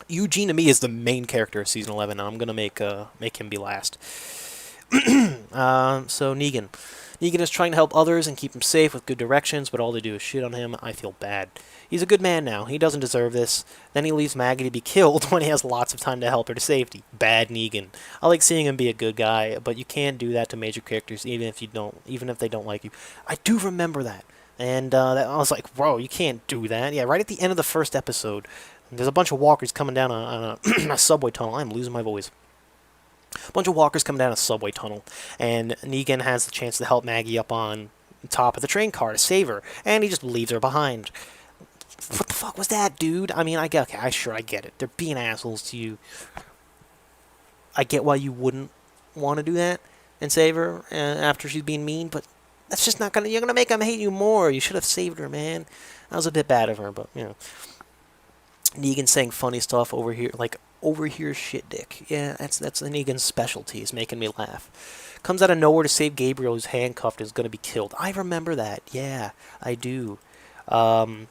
Eugene, to me, is the main character of Season 11, and I'm going to make him be last. So, Negan. Negan is trying to help others and keep them safe with good directions, but all they do is shit on him. I feel bad. He's a good man now. He doesn't deserve this. Then he leaves Maggie to be killed when he has lots of time to help her to safety. Bad Negan. I like seeing him be a good guy, but you can't do that to major characters, even if they don't like you. I do remember that. And I was like, bro, you can't do that. Yeah, right at the end of the first episode... There's a bunch of walkers coming down a subway tunnel. I'm losing my voice. A bunch of walkers coming down a subway tunnel, and Negan has the chance to help Maggie up on top of the train car to save her, and he just leaves her behind. What the fuck was that, dude? I mean, I get it. They're being assholes to you. I get why you wouldn't want to do that and save her after she's being mean, but that's just not you're gonna make them hate you more. You should have saved her, man. That was a bit bad of her, but, Negan saying funny stuff over here shit dick. Yeah, that's Negan's specialty, is making me laugh. Comes out of nowhere to save Gabriel, who's handcuffed and is going to be killed. I remember that. Yeah, I do. I don't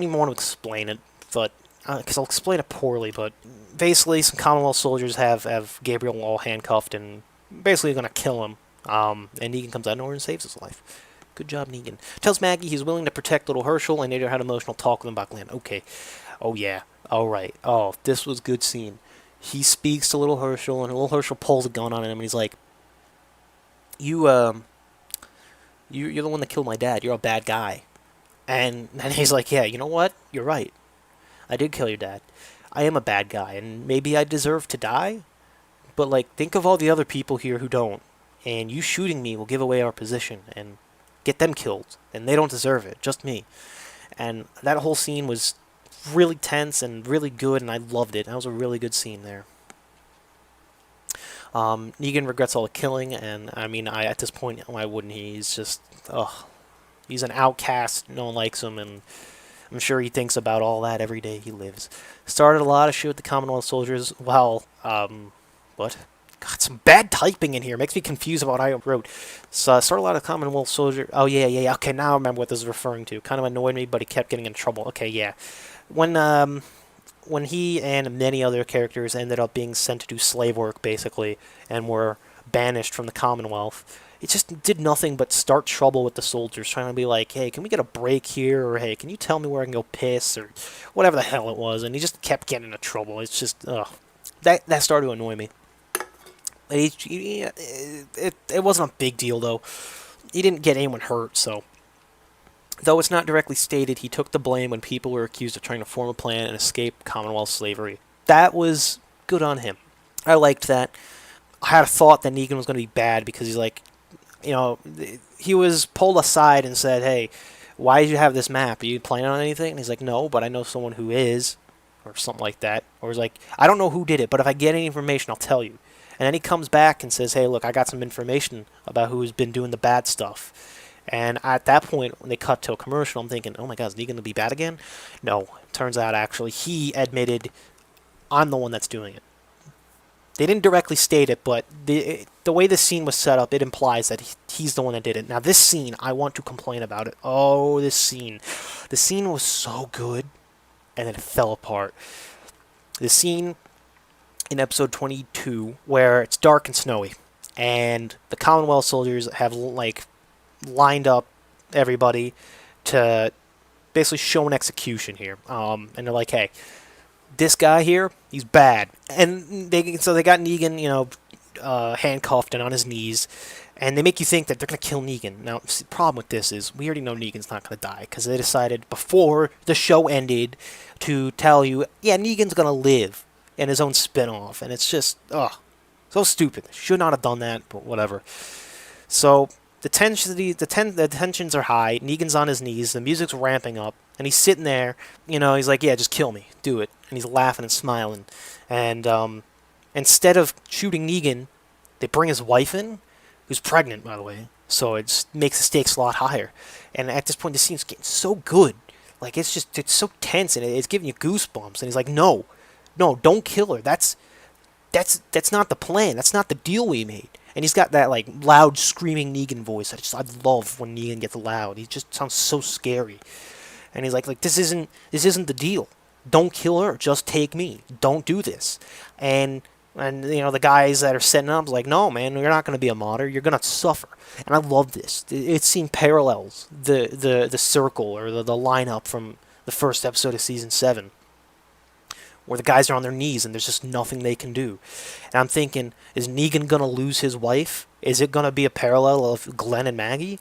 even want to explain it, but because I'll explain it poorly, but basically some Commonwealth soldiers have Gabriel all handcuffed and basically going to kill him. And Negan comes out of nowhere and saves his life. Good job, Negan. Tells Maggie he's willing to protect little Herschel and later had an emotional talk with him about Glenn. Okay. Oh, yeah. All right. Oh, this was a good scene. He speaks to little Herschel, and little Herschel pulls a gun on him, and he's like, you're the one that killed my dad. You're a bad guy. And he's like, yeah, you know what? You're right. I did kill your dad. I am a bad guy, and maybe I deserve to die, but, think of all the other people here who don't, and you shooting me will give away our position, and... get them killed, and they don't deserve it, just me. And that whole scene was really tense and really good, and I loved it. That was a really good scene there. Negan regrets all the killing, and I mean, at this point, why wouldn't he? He's just, he's an outcast, no one likes him, and I'm sure he thinks about all that every day he lives. Started a lot of shit with the Commonwealth soldiers, while, what? God, some bad typing in here. Makes me confused about what I wrote. So I started a lot of Commonwealth soldier. Oh, yeah. Okay, now I remember what this is referring to. Kind of annoyed me, but he kept getting in trouble. Okay, yeah. When he and many other characters ended up being sent to do slave work, basically, and were banished from the Commonwealth, it just did nothing but start trouble with the soldiers, trying to be like, hey, can we get a break here? Or, hey, can you tell me where I can go piss? Or whatever the hell it was. And he just kept getting into trouble. It's just, that started to annoy me. It wasn't a big deal, though. He didn't get anyone hurt, so... Though it's not directly stated, he took the blame when people were accused of trying to form a plan and escape Commonwealth slavery. That was good on him. I liked that. I had a thought that Negan was going to be bad because he's like, he was pulled aside and said, "Hey, why did you have this map? Are you planning on anything?" And he's like, "No, but I know someone who is," or something like that. Or he's like, "I don't know who did it, but if I get any information, I'll tell you." And then he comes back and says, "Hey, look, I got some information about who's been doing the bad stuff." And at that point, when they cut to a commercial, I'm thinking, "Oh my God, is Negan gonna be bad again?" No, turns out actually he admitted, "I'm the one that's doing it." They didn't directly state it, but the way the scene was set up, it implies that he's the one that did it. Now, this scene, I want to complain about it. Oh, this scene. The scene was so good, and then it fell apart. The scene in episode 22, where it's dark and snowy, and the Commonwealth soldiers have, like, lined up everybody to basically show an execution here. And they're like, hey, this guy here, he's bad. And they got Negan, handcuffed and on his knees, and they make you think that they're going to kill Negan. Now, the problem with this is we already know Negan's not going to die because they decided before the show ended to tell you, yeah, Negan's going to live in his own spin-off, and it's just, so stupid. Should not have done that, but whatever. So the tensions are high. Negan's on his knees. The music's ramping up, and he's sitting there. He's like, "Yeah, just kill me, do it." And he's laughing and smiling. And instead of shooting Negan, they bring his wife in, who's pregnant, by the way. So it just makes the stakes a lot higher. And at this point, the scene's getting so good. Like it's so tense, and it's giving you goosebumps. And he's like, "No, no, don't kill her. That's not the plan. That's not the deal we made." And he's got that like loud screaming Negan voice. I love when Negan gets loud. He just sounds so scary. And he's like this isn't the deal. Don't kill her. Just take me. Don't do this. And the guys that are setting up is like, no man, you're not going to be a martyr. You're going to suffer. And I love this. It seemed parallels the circle or the lineup from the first episode of season 7, where the guys are on their knees and there's just nothing they can do. And I'm thinking, is Negan going to lose his wife? Is it going to be a parallel of Glenn and Maggie?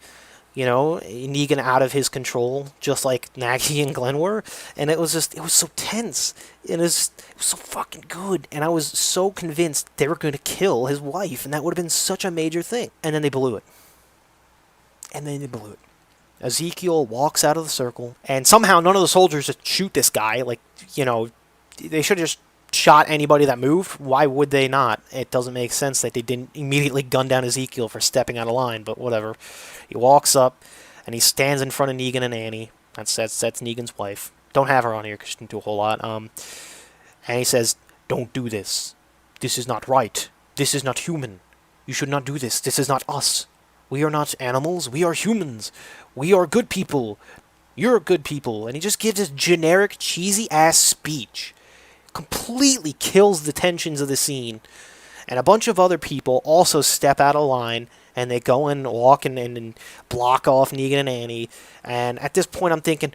Negan out of his control, just like Maggie and Glenn were. And it was so tense. It was so fucking good. And I was so convinced they were going to kill his wife, and that would have been such a major thing. And then they blew it. Ezekiel walks out of the circle, and somehow none of the soldiers just shoot this guy. They should have just shot anybody that moved. Why would they not? It doesn't make sense that they didn't immediately gun down Ezekiel for stepping out of line, but whatever. He walks up, and he stands in front of Negan and Annie. That's Negan's wife. Don't have her on here because she didn't do a whole lot. And he says, "Don't do this. This is not right. This is not human. You should not do this. This is not us. We are not animals. We are humans. We are good people. You're good people." And he just gives this generic, cheesy-ass speech. Completely kills the tensions of the scene. And a bunch of other people also step out of line, and they go and walk and block off Negan and Annie. And at this point, I'm thinking,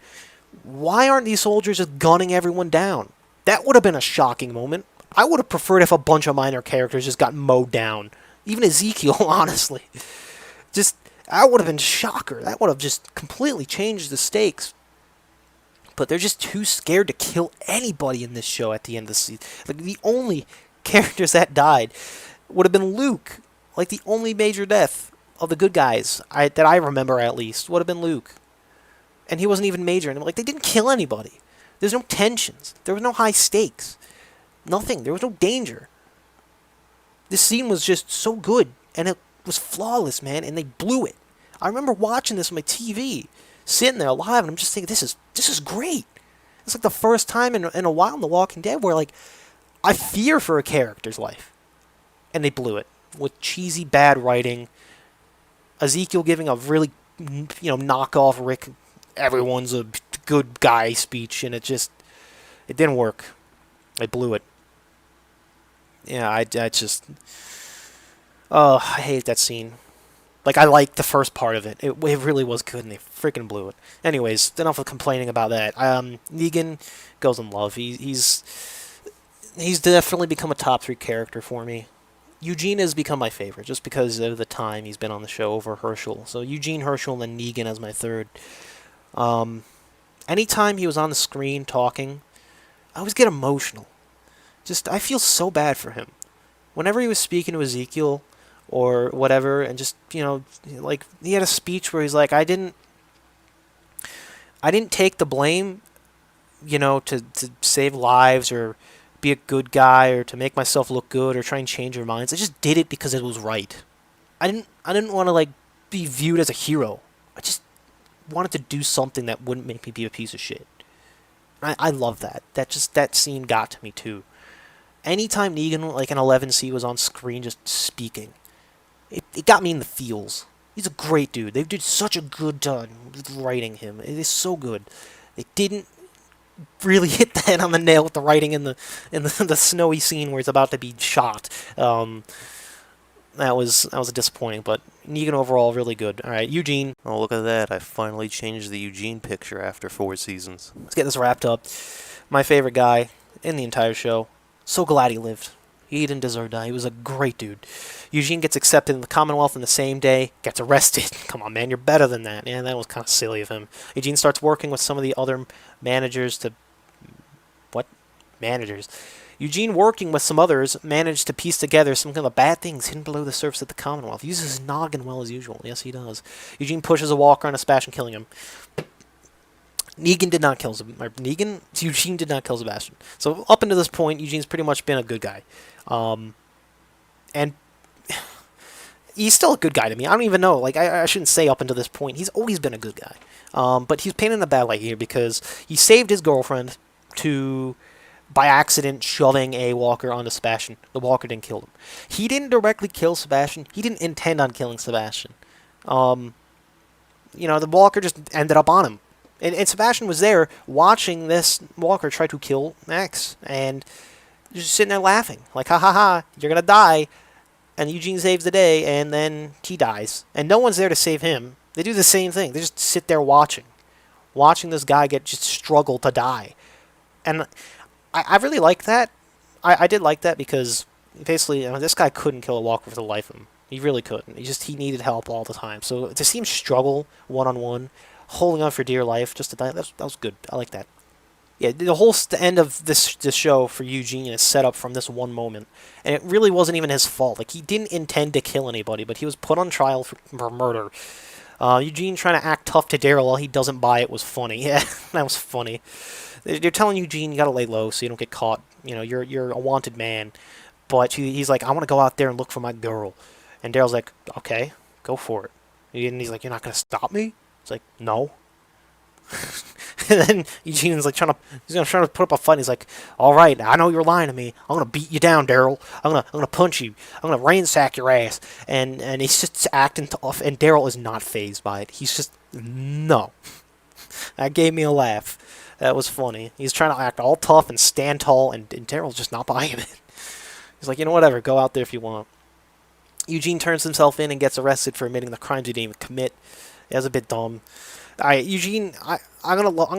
why aren't these soldiers just gunning everyone down? That would have been a shocking moment. I would have preferred if a bunch of minor characters just got mowed down. Even Ezekiel, honestly. That would have been a shocker. That would have just completely changed the stakes. But they're just too scared to kill anybody in this show at the end of the season. Like, the only characters that died would have been Luke. Like, the only major death of the good guys, that I remember at least, would have been Luke. And he wasn't even major. And like, they didn't kill anybody. There's no tensions. There was no high stakes. Nothing. There was no danger. This scene was just so good. And it was flawless, man. And they blew it. I remember watching this on my TV, sitting there live, and I'm just thinking, this is great. It's like the first time in a while in The Walking Dead where, like, I fear for a character's life. And they blew it. With cheesy, bad writing. Ezekiel giving a really, knockoff Rick, everyone's a good guy speech, and it didn't work. They blew it. Yeah, I hate that scene. Like, I liked the first part of it. It really was good, and they freaking blew it. Anyways, enough of complaining about that. Negan goes in love. He's definitely become a top 3 character for me. Eugene has become my favorite, just because of the time he's been on the show over Herschel. So Eugene, Herschel, and then Negan as my third. Anytime he was on the screen talking, I always get emotional. I feel so bad for him. Whenever he was speaking to Ezekiel or whatever, and just, like, he had a speech where he's like, I didn't take the blame, to save lives or be a good guy or to make myself look good or try and change your minds. I just did it because it was right. I didn't want to, like, be viewed as a hero. I just wanted to do something that wouldn't make me be a piece of shit. I love that. That scene got to me too. Anytime Negan, like in 11C, was on screen just speaking, it got me in the feels. He's a great dude. They did such a good job with writing him. It is so good. They didn't really hit the head on the nail with the writing in the snowy scene where he's about to be shot. That was disappointing, but Negan overall really good. All right, Eugene. Oh, look at that. I finally changed the Eugene picture after 4 seasons. Let's get this wrapped up. My favorite guy in the entire show. So glad he lived. He didn't deserve to die. He was a great dude. Eugene gets accepted in the Commonwealth in the same day, gets arrested. Come on, man, you're better than that. Yeah, that was kind of silly of him. Eugene starts working with some of the other managers to... What? Managers. Eugene, working with some others, managed to piece together some kind of bad things hidden below the surface of the Commonwealth. He uses his noggin well as usual. Yes, he does. Eugene pushes a walker on a Sebastian, killing him. Eugene did not kill Sebastian. So up until this point, Eugene's pretty much been a good guy. And he's still a good guy to me. I don't even know. Like, I shouldn't say up until this point. He's always been a good guy. But he's painted in a bad light here because he saved his girlfriend by accident, shoving a walker onto Sebastian. The walker didn't kill him. He didn't directly kill Sebastian. He didn't intend on killing Sebastian. The walker just ended up on him. And Sebastian was there watching this walker try to kill Max. And just sitting there laughing. Like, ha ha ha, you're going to die. And Eugene saves the day, and then he dies. And no one's there to save him. They do the same thing. They just sit there watching this guy just struggle to die. And I really like that. I did like that because basically this guy couldn't kill a walker for the life of him. He really couldn't. He needed help all the time. So to see him struggle one-on-one, holding on for dear life just to die, that was good. I like that. Yeah, the whole end of this show for Eugene is set up from this one moment, and it really wasn't even his fault. Like, he didn't intend to kill anybody, but he was put on trial for murder. Eugene trying to act tough to Daryl while he doesn't buy it was funny. Yeah, that was funny. They're telling Eugene you gotta lay low so you don't get caught. You're a wanted man, but he's like, I want to go out there and look for my girl, and Daryl's like, okay, go for it. And he's like, you're not gonna stop me? It's like, no. And then Eugene's like trying to put up a fight. He's like, "All right, I know you're lying to me. I'm gonna beat you down, Daryl. I'm gonna punch you. I'm gonna ransack your ass." And he's just acting tough. And Daryl is not fazed by it. He's just no. That gave me a laugh. That was funny. He's trying to act all tough and stand tall, and Daryl's just not buying it. He's like, whatever. Go out there if you want. Eugene turns himself in and gets arrested for admitting the crimes he didn't even commit. It was a bit dumb. Alright, Eugene,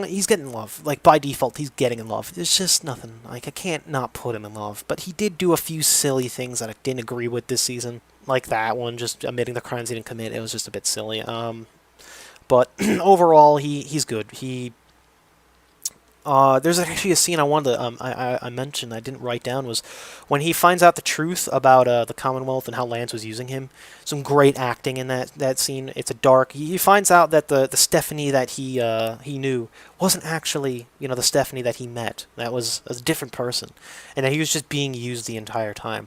he's getting love. Like, by default, he's getting in love. There's just nothing. Like, I can't not put him in love. But he did do a few silly things that I didn't agree with this season. Like that one, just admitting the crimes he didn't commit. It was just a bit silly. But overall, he's good. There's actually a scene I wanted to, I mentioned I didn't write down, was when he finds out the truth about the Commonwealth and how Lance was using him. Some great acting in that scene. It's a dark. He finds out that the Stephanie that he knew wasn't actually the Stephanie that he met. That was a different person, and that he was just being used the entire time.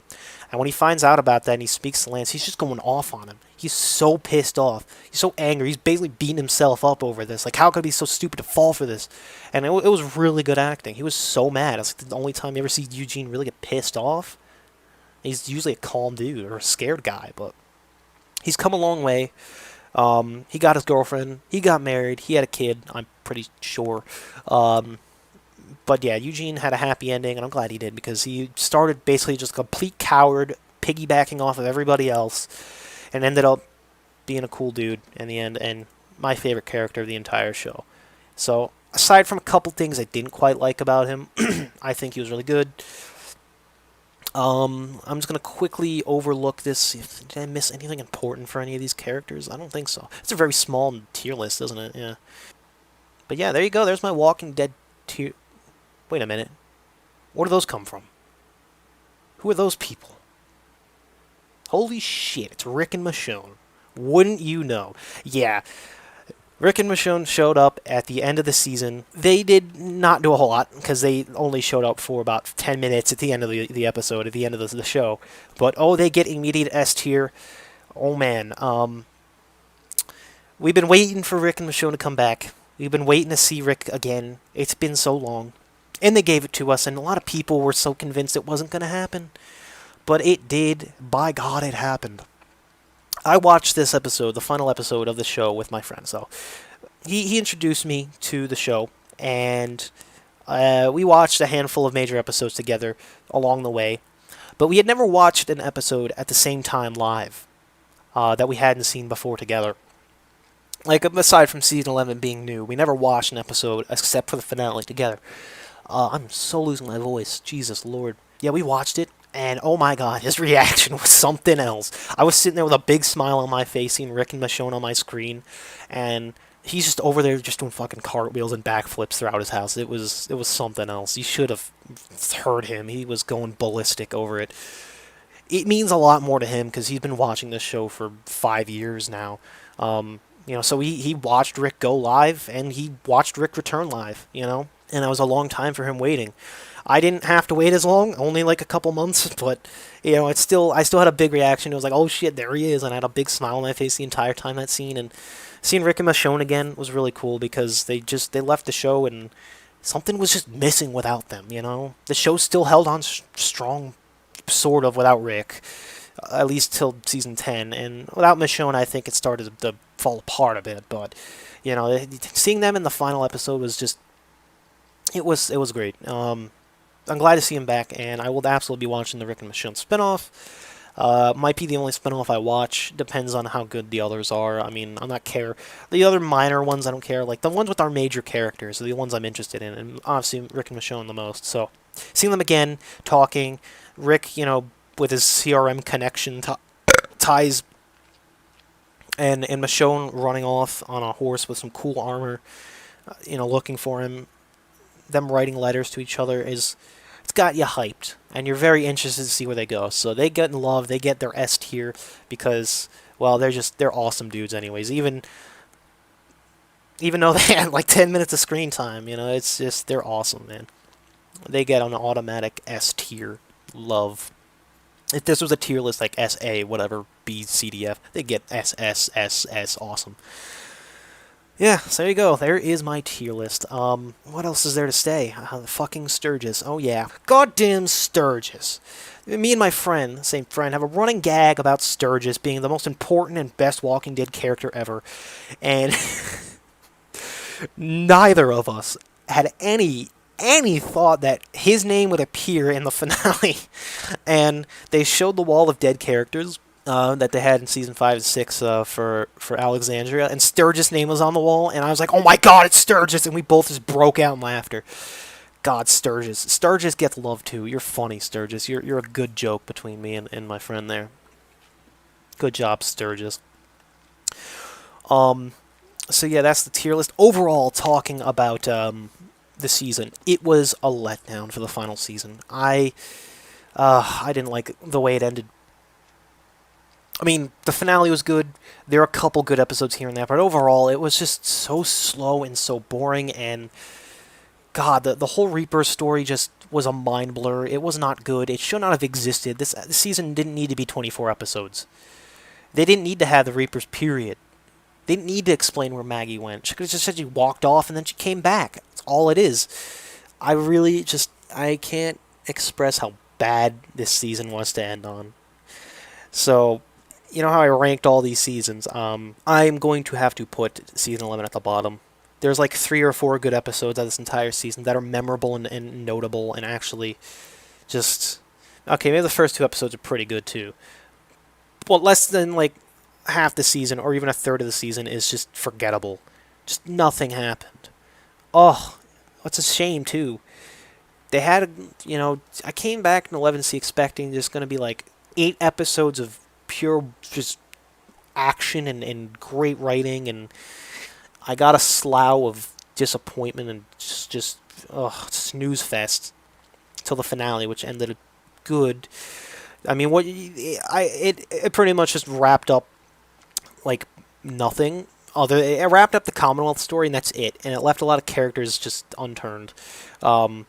And when he finds out about that and he speaks to Lance, he's just going off on him. He's so pissed off. He's so angry. He's basically beating himself up over this. Like, how could he be so stupid to fall for this? And it was really good acting. He was so mad. It's like the only time you ever see Eugene really get pissed off. He's usually a calm dude or a scared guy, but he's come a long way. He got his girlfriend. He got married. He had a kid, I'm pretty sure. But yeah, Eugene had a happy ending, and I'm glad he did, because he started basically just a complete coward, piggybacking off of everybody else, and ended up being a cool dude in the end, and my favorite character of the entire show. So, aside from a couple things I didn't quite like about him, I think he was really good. I'm just going to quickly overlook this. Did I miss anything important for any of these characters? I don't think so. It's a very small tier list, isn't it? Yeah. But yeah, there you go. There's my Walking Dead tier... Wait a minute. Where do those come from? Who are those people? Holy shit, it's Rick and Michonne. Wouldn't you know? Yeah, Rick and Michonne showed up at the end of the season. They did not do a whole lot because they only showed up for about 10 minutes at the end of the episode, at the end of the show. But oh, they get immediate S tier. Oh man, we've been waiting for Rick and Michonne to come back. We've been waiting to see Rick again. It's been so long. And they gave it to us, and a lot of people were so convinced it wasn't going to happen. But it did. By God, it happened. I watched this episode, the final episode of the show, with my friend. So he introduced me to the show, and we watched a handful of major episodes together along the way. But we had never watched an episode at the same time live that we hadn't seen before together. Like, aside from season 11 being new, we never watched an episode except for the finale together. I'm so losing my voice. Jesus Lord. Yeah, we watched it, and oh my God, his reaction was something else. I was sitting there with a big smile on my face, seeing Rick and Michonne on my screen, and he's just over there just doing fucking cartwheels and backflips throughout his house. It was something else. You should have heard him. He was going ballistic over it. It means a lot more to him because he's been watching this show for 5 years now. So he watched Rick go live, and he watched Rick return live, and that was a long time for him waiting. I didn't have to wait as long, only like a couple months, but I still had a big reaction. It was like, oh shit, there he is, and I had a big smile on my face the entire time that scene. And seeing Rick and Michonne again was really cool because they left the show and something was just missing without them. The show still held on strong, sort of, without Rick, at least till season 10, and without Michonne, I think it started to fall apart a bit. But seeing them in the final episode was just it was great. I'm glad to see him back, and I will absolutely be watching the Rick and Michonne spinoff. Might be the only spinoff I watch. Depends on how good the others are. I mean, I'm not care. The other minor ones I don't care. Like the ones with our major characters are the ones I'm interested in, and obviously Rick and Michonne the most. So seeing them again, talking, Rick, with his CRM connection ties, and Michonne running off on a horse with some cool armor, looking for him. Them writing letters to each other it's got you hyped, and you're very interested to see where they go. So they get in love, they get their S tier because, well, they're awesome dudes anyways. Even though they had like 10 minutes of screen time, it's just they're awesome, man. They get an automatic S tier love. If this was a tier list like SA, whatever, B, C, D, F, they get S, S, S, S, awesome. Yeah, so there you go. There is my tier list. What else is there to say? The fucking Sturgis. Oh, yeah. Goddamn Sturgis. Me and my friend, same friend, have a running gag about Sturgis being the most important and best Walking Dead character ever. And neither of us had any thought that his name would appear in the finale. And they showed the wall of dead characters that they had in season 5 and 6 for Alexandria, and Sturgis' name was on the wall, and I was like, oh my God, it's Sturgis, and we both just broke out in laughter. God, Sturgis gets love too. You're funny, Sturgis. You're a good joke between me and my friend there. Good job, Sturgis. So yeah, that's the tier list. Overall, talking about the season, it was a letdown for the final season. I didn't like the way it ended. I mean, the finale was good. There are a couple good episodes here and there, but overall, it was just so slow and so boring. And God, the whole Reaper story just was a mind blur. It was not good. It should not have existed. This season didn't need to be 24 episodes. They didn't need to have the Reapers, period. They didn't need to explain where Maggie went. She could have just said she walked off and then she came back. That's all it is. I can't express how bad this season was to end on. So, you know how I ranked all these seasons? I'm going to have to put season 11 at the bottom. There's like 3 or 4 good episodes of this entire season that are memorable and notable and actually just... Okay, maybe the first 2 episodes are pretty good too. Well, less than like half the season or even a third of the season is just forgettable. Just nothing happened. Oh, it's a shame too. They had, I came back in 11C expecting there's going to be like 8 episodes of pure just action and great writing, and I got a slough of disappointment and snooze fest till the finale, which ended good. I mean, it pretty much just wrapped up like nothing. Other it wrapped up the Commonwealth story, and that's it. And it left a lot of characters just unturned. Um,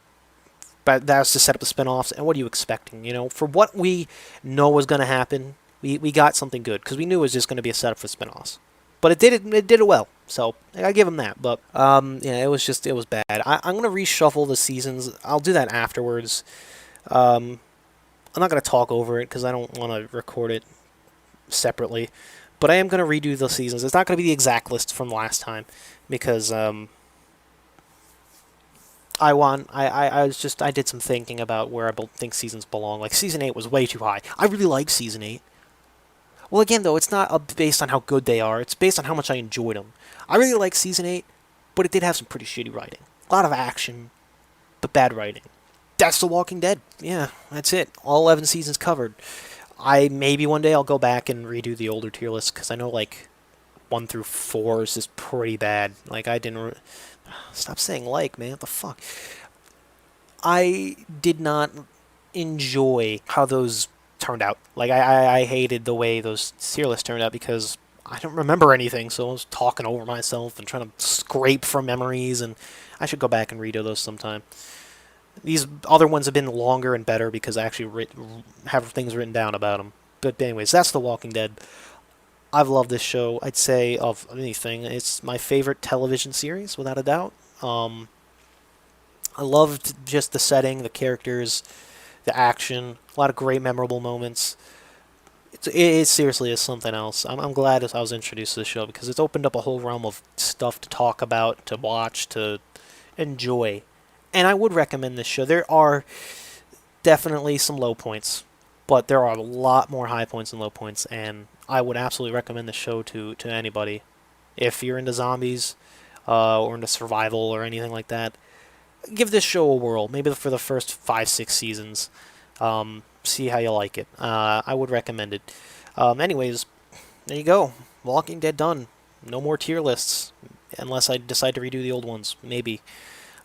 but that was to set up the spin-offs. And what are you expecting? You know, for what we know was going to happen, we got something good because we knew it was just going to be a setup for spin-offs. But it did it well. So I give them that. But yeah, it was bad. I'm gonna reshuffle the seasons. I'll do that afterwards. Um, I'm not gonna talk over it because I don't want to record it separately. But I am gonna redo the seasons. It's not gonna be the exact list from last time because I did some thinking about where I think seasons belong. Like season 8 was way too high. I really like season 8. Well, again though, it's not based on how good they are. It's based on how much I enjoyed them. I really like season 8, but it did have some pretty shitty writing. A lot of action, but bad writing. That's The Walking Dead. Yeah, that's it. All 11 seasons covered. I maybe one day I'll go back and redo the older tier list because I know like 1 through 4 is just pretty bad. Like I didn't. Stop saying like, man. What the fuck? I did not enjoy how those turned out. Like I hated the way those tier lists turned out because I don't remember anything, so I was talking over myself and trying to scrape from memories, and I should go back and redo those sometime. These other ones have been longer and better because I actually have things written down about them. But anyways, that's The Walking Dead. I've loved this show. I'd say of anything, it's my favorite television series without a doubt. I loved just the setting, the characters, the action, a lot of great memorable moments. It seriously is something else. I'm glad I was introduced to the show because it's opened up a whole realm of stuff to talk about, to watch, to enjoy. And I would recommend this show. There are definitely some low points, but there are a lot more high points and low points, and I would absolutely recommend the show to anybody. If you're into zombies, or into survival or anything like that, give this show a whirl. Maybe for the first 5, 6 seasons. See how you like it. I would recommend it. Anyways, there you go. Walking Dead done. No more tier lists, unless I decide to redo the old ones. Maybe.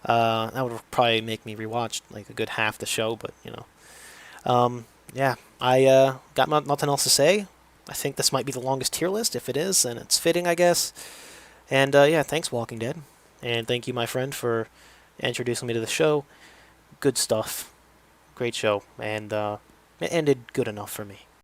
That would probably make me rewatch like a good half the show, but you know. Yeah, I got nothing else to say. I think this might be the longest tier list. If it is, then it's fitting, I guess. And yeah, thanks, Walking Dead. And thank you, my friend, for introducing me to the show. Good stuff. Great show. And it ended good enough for me.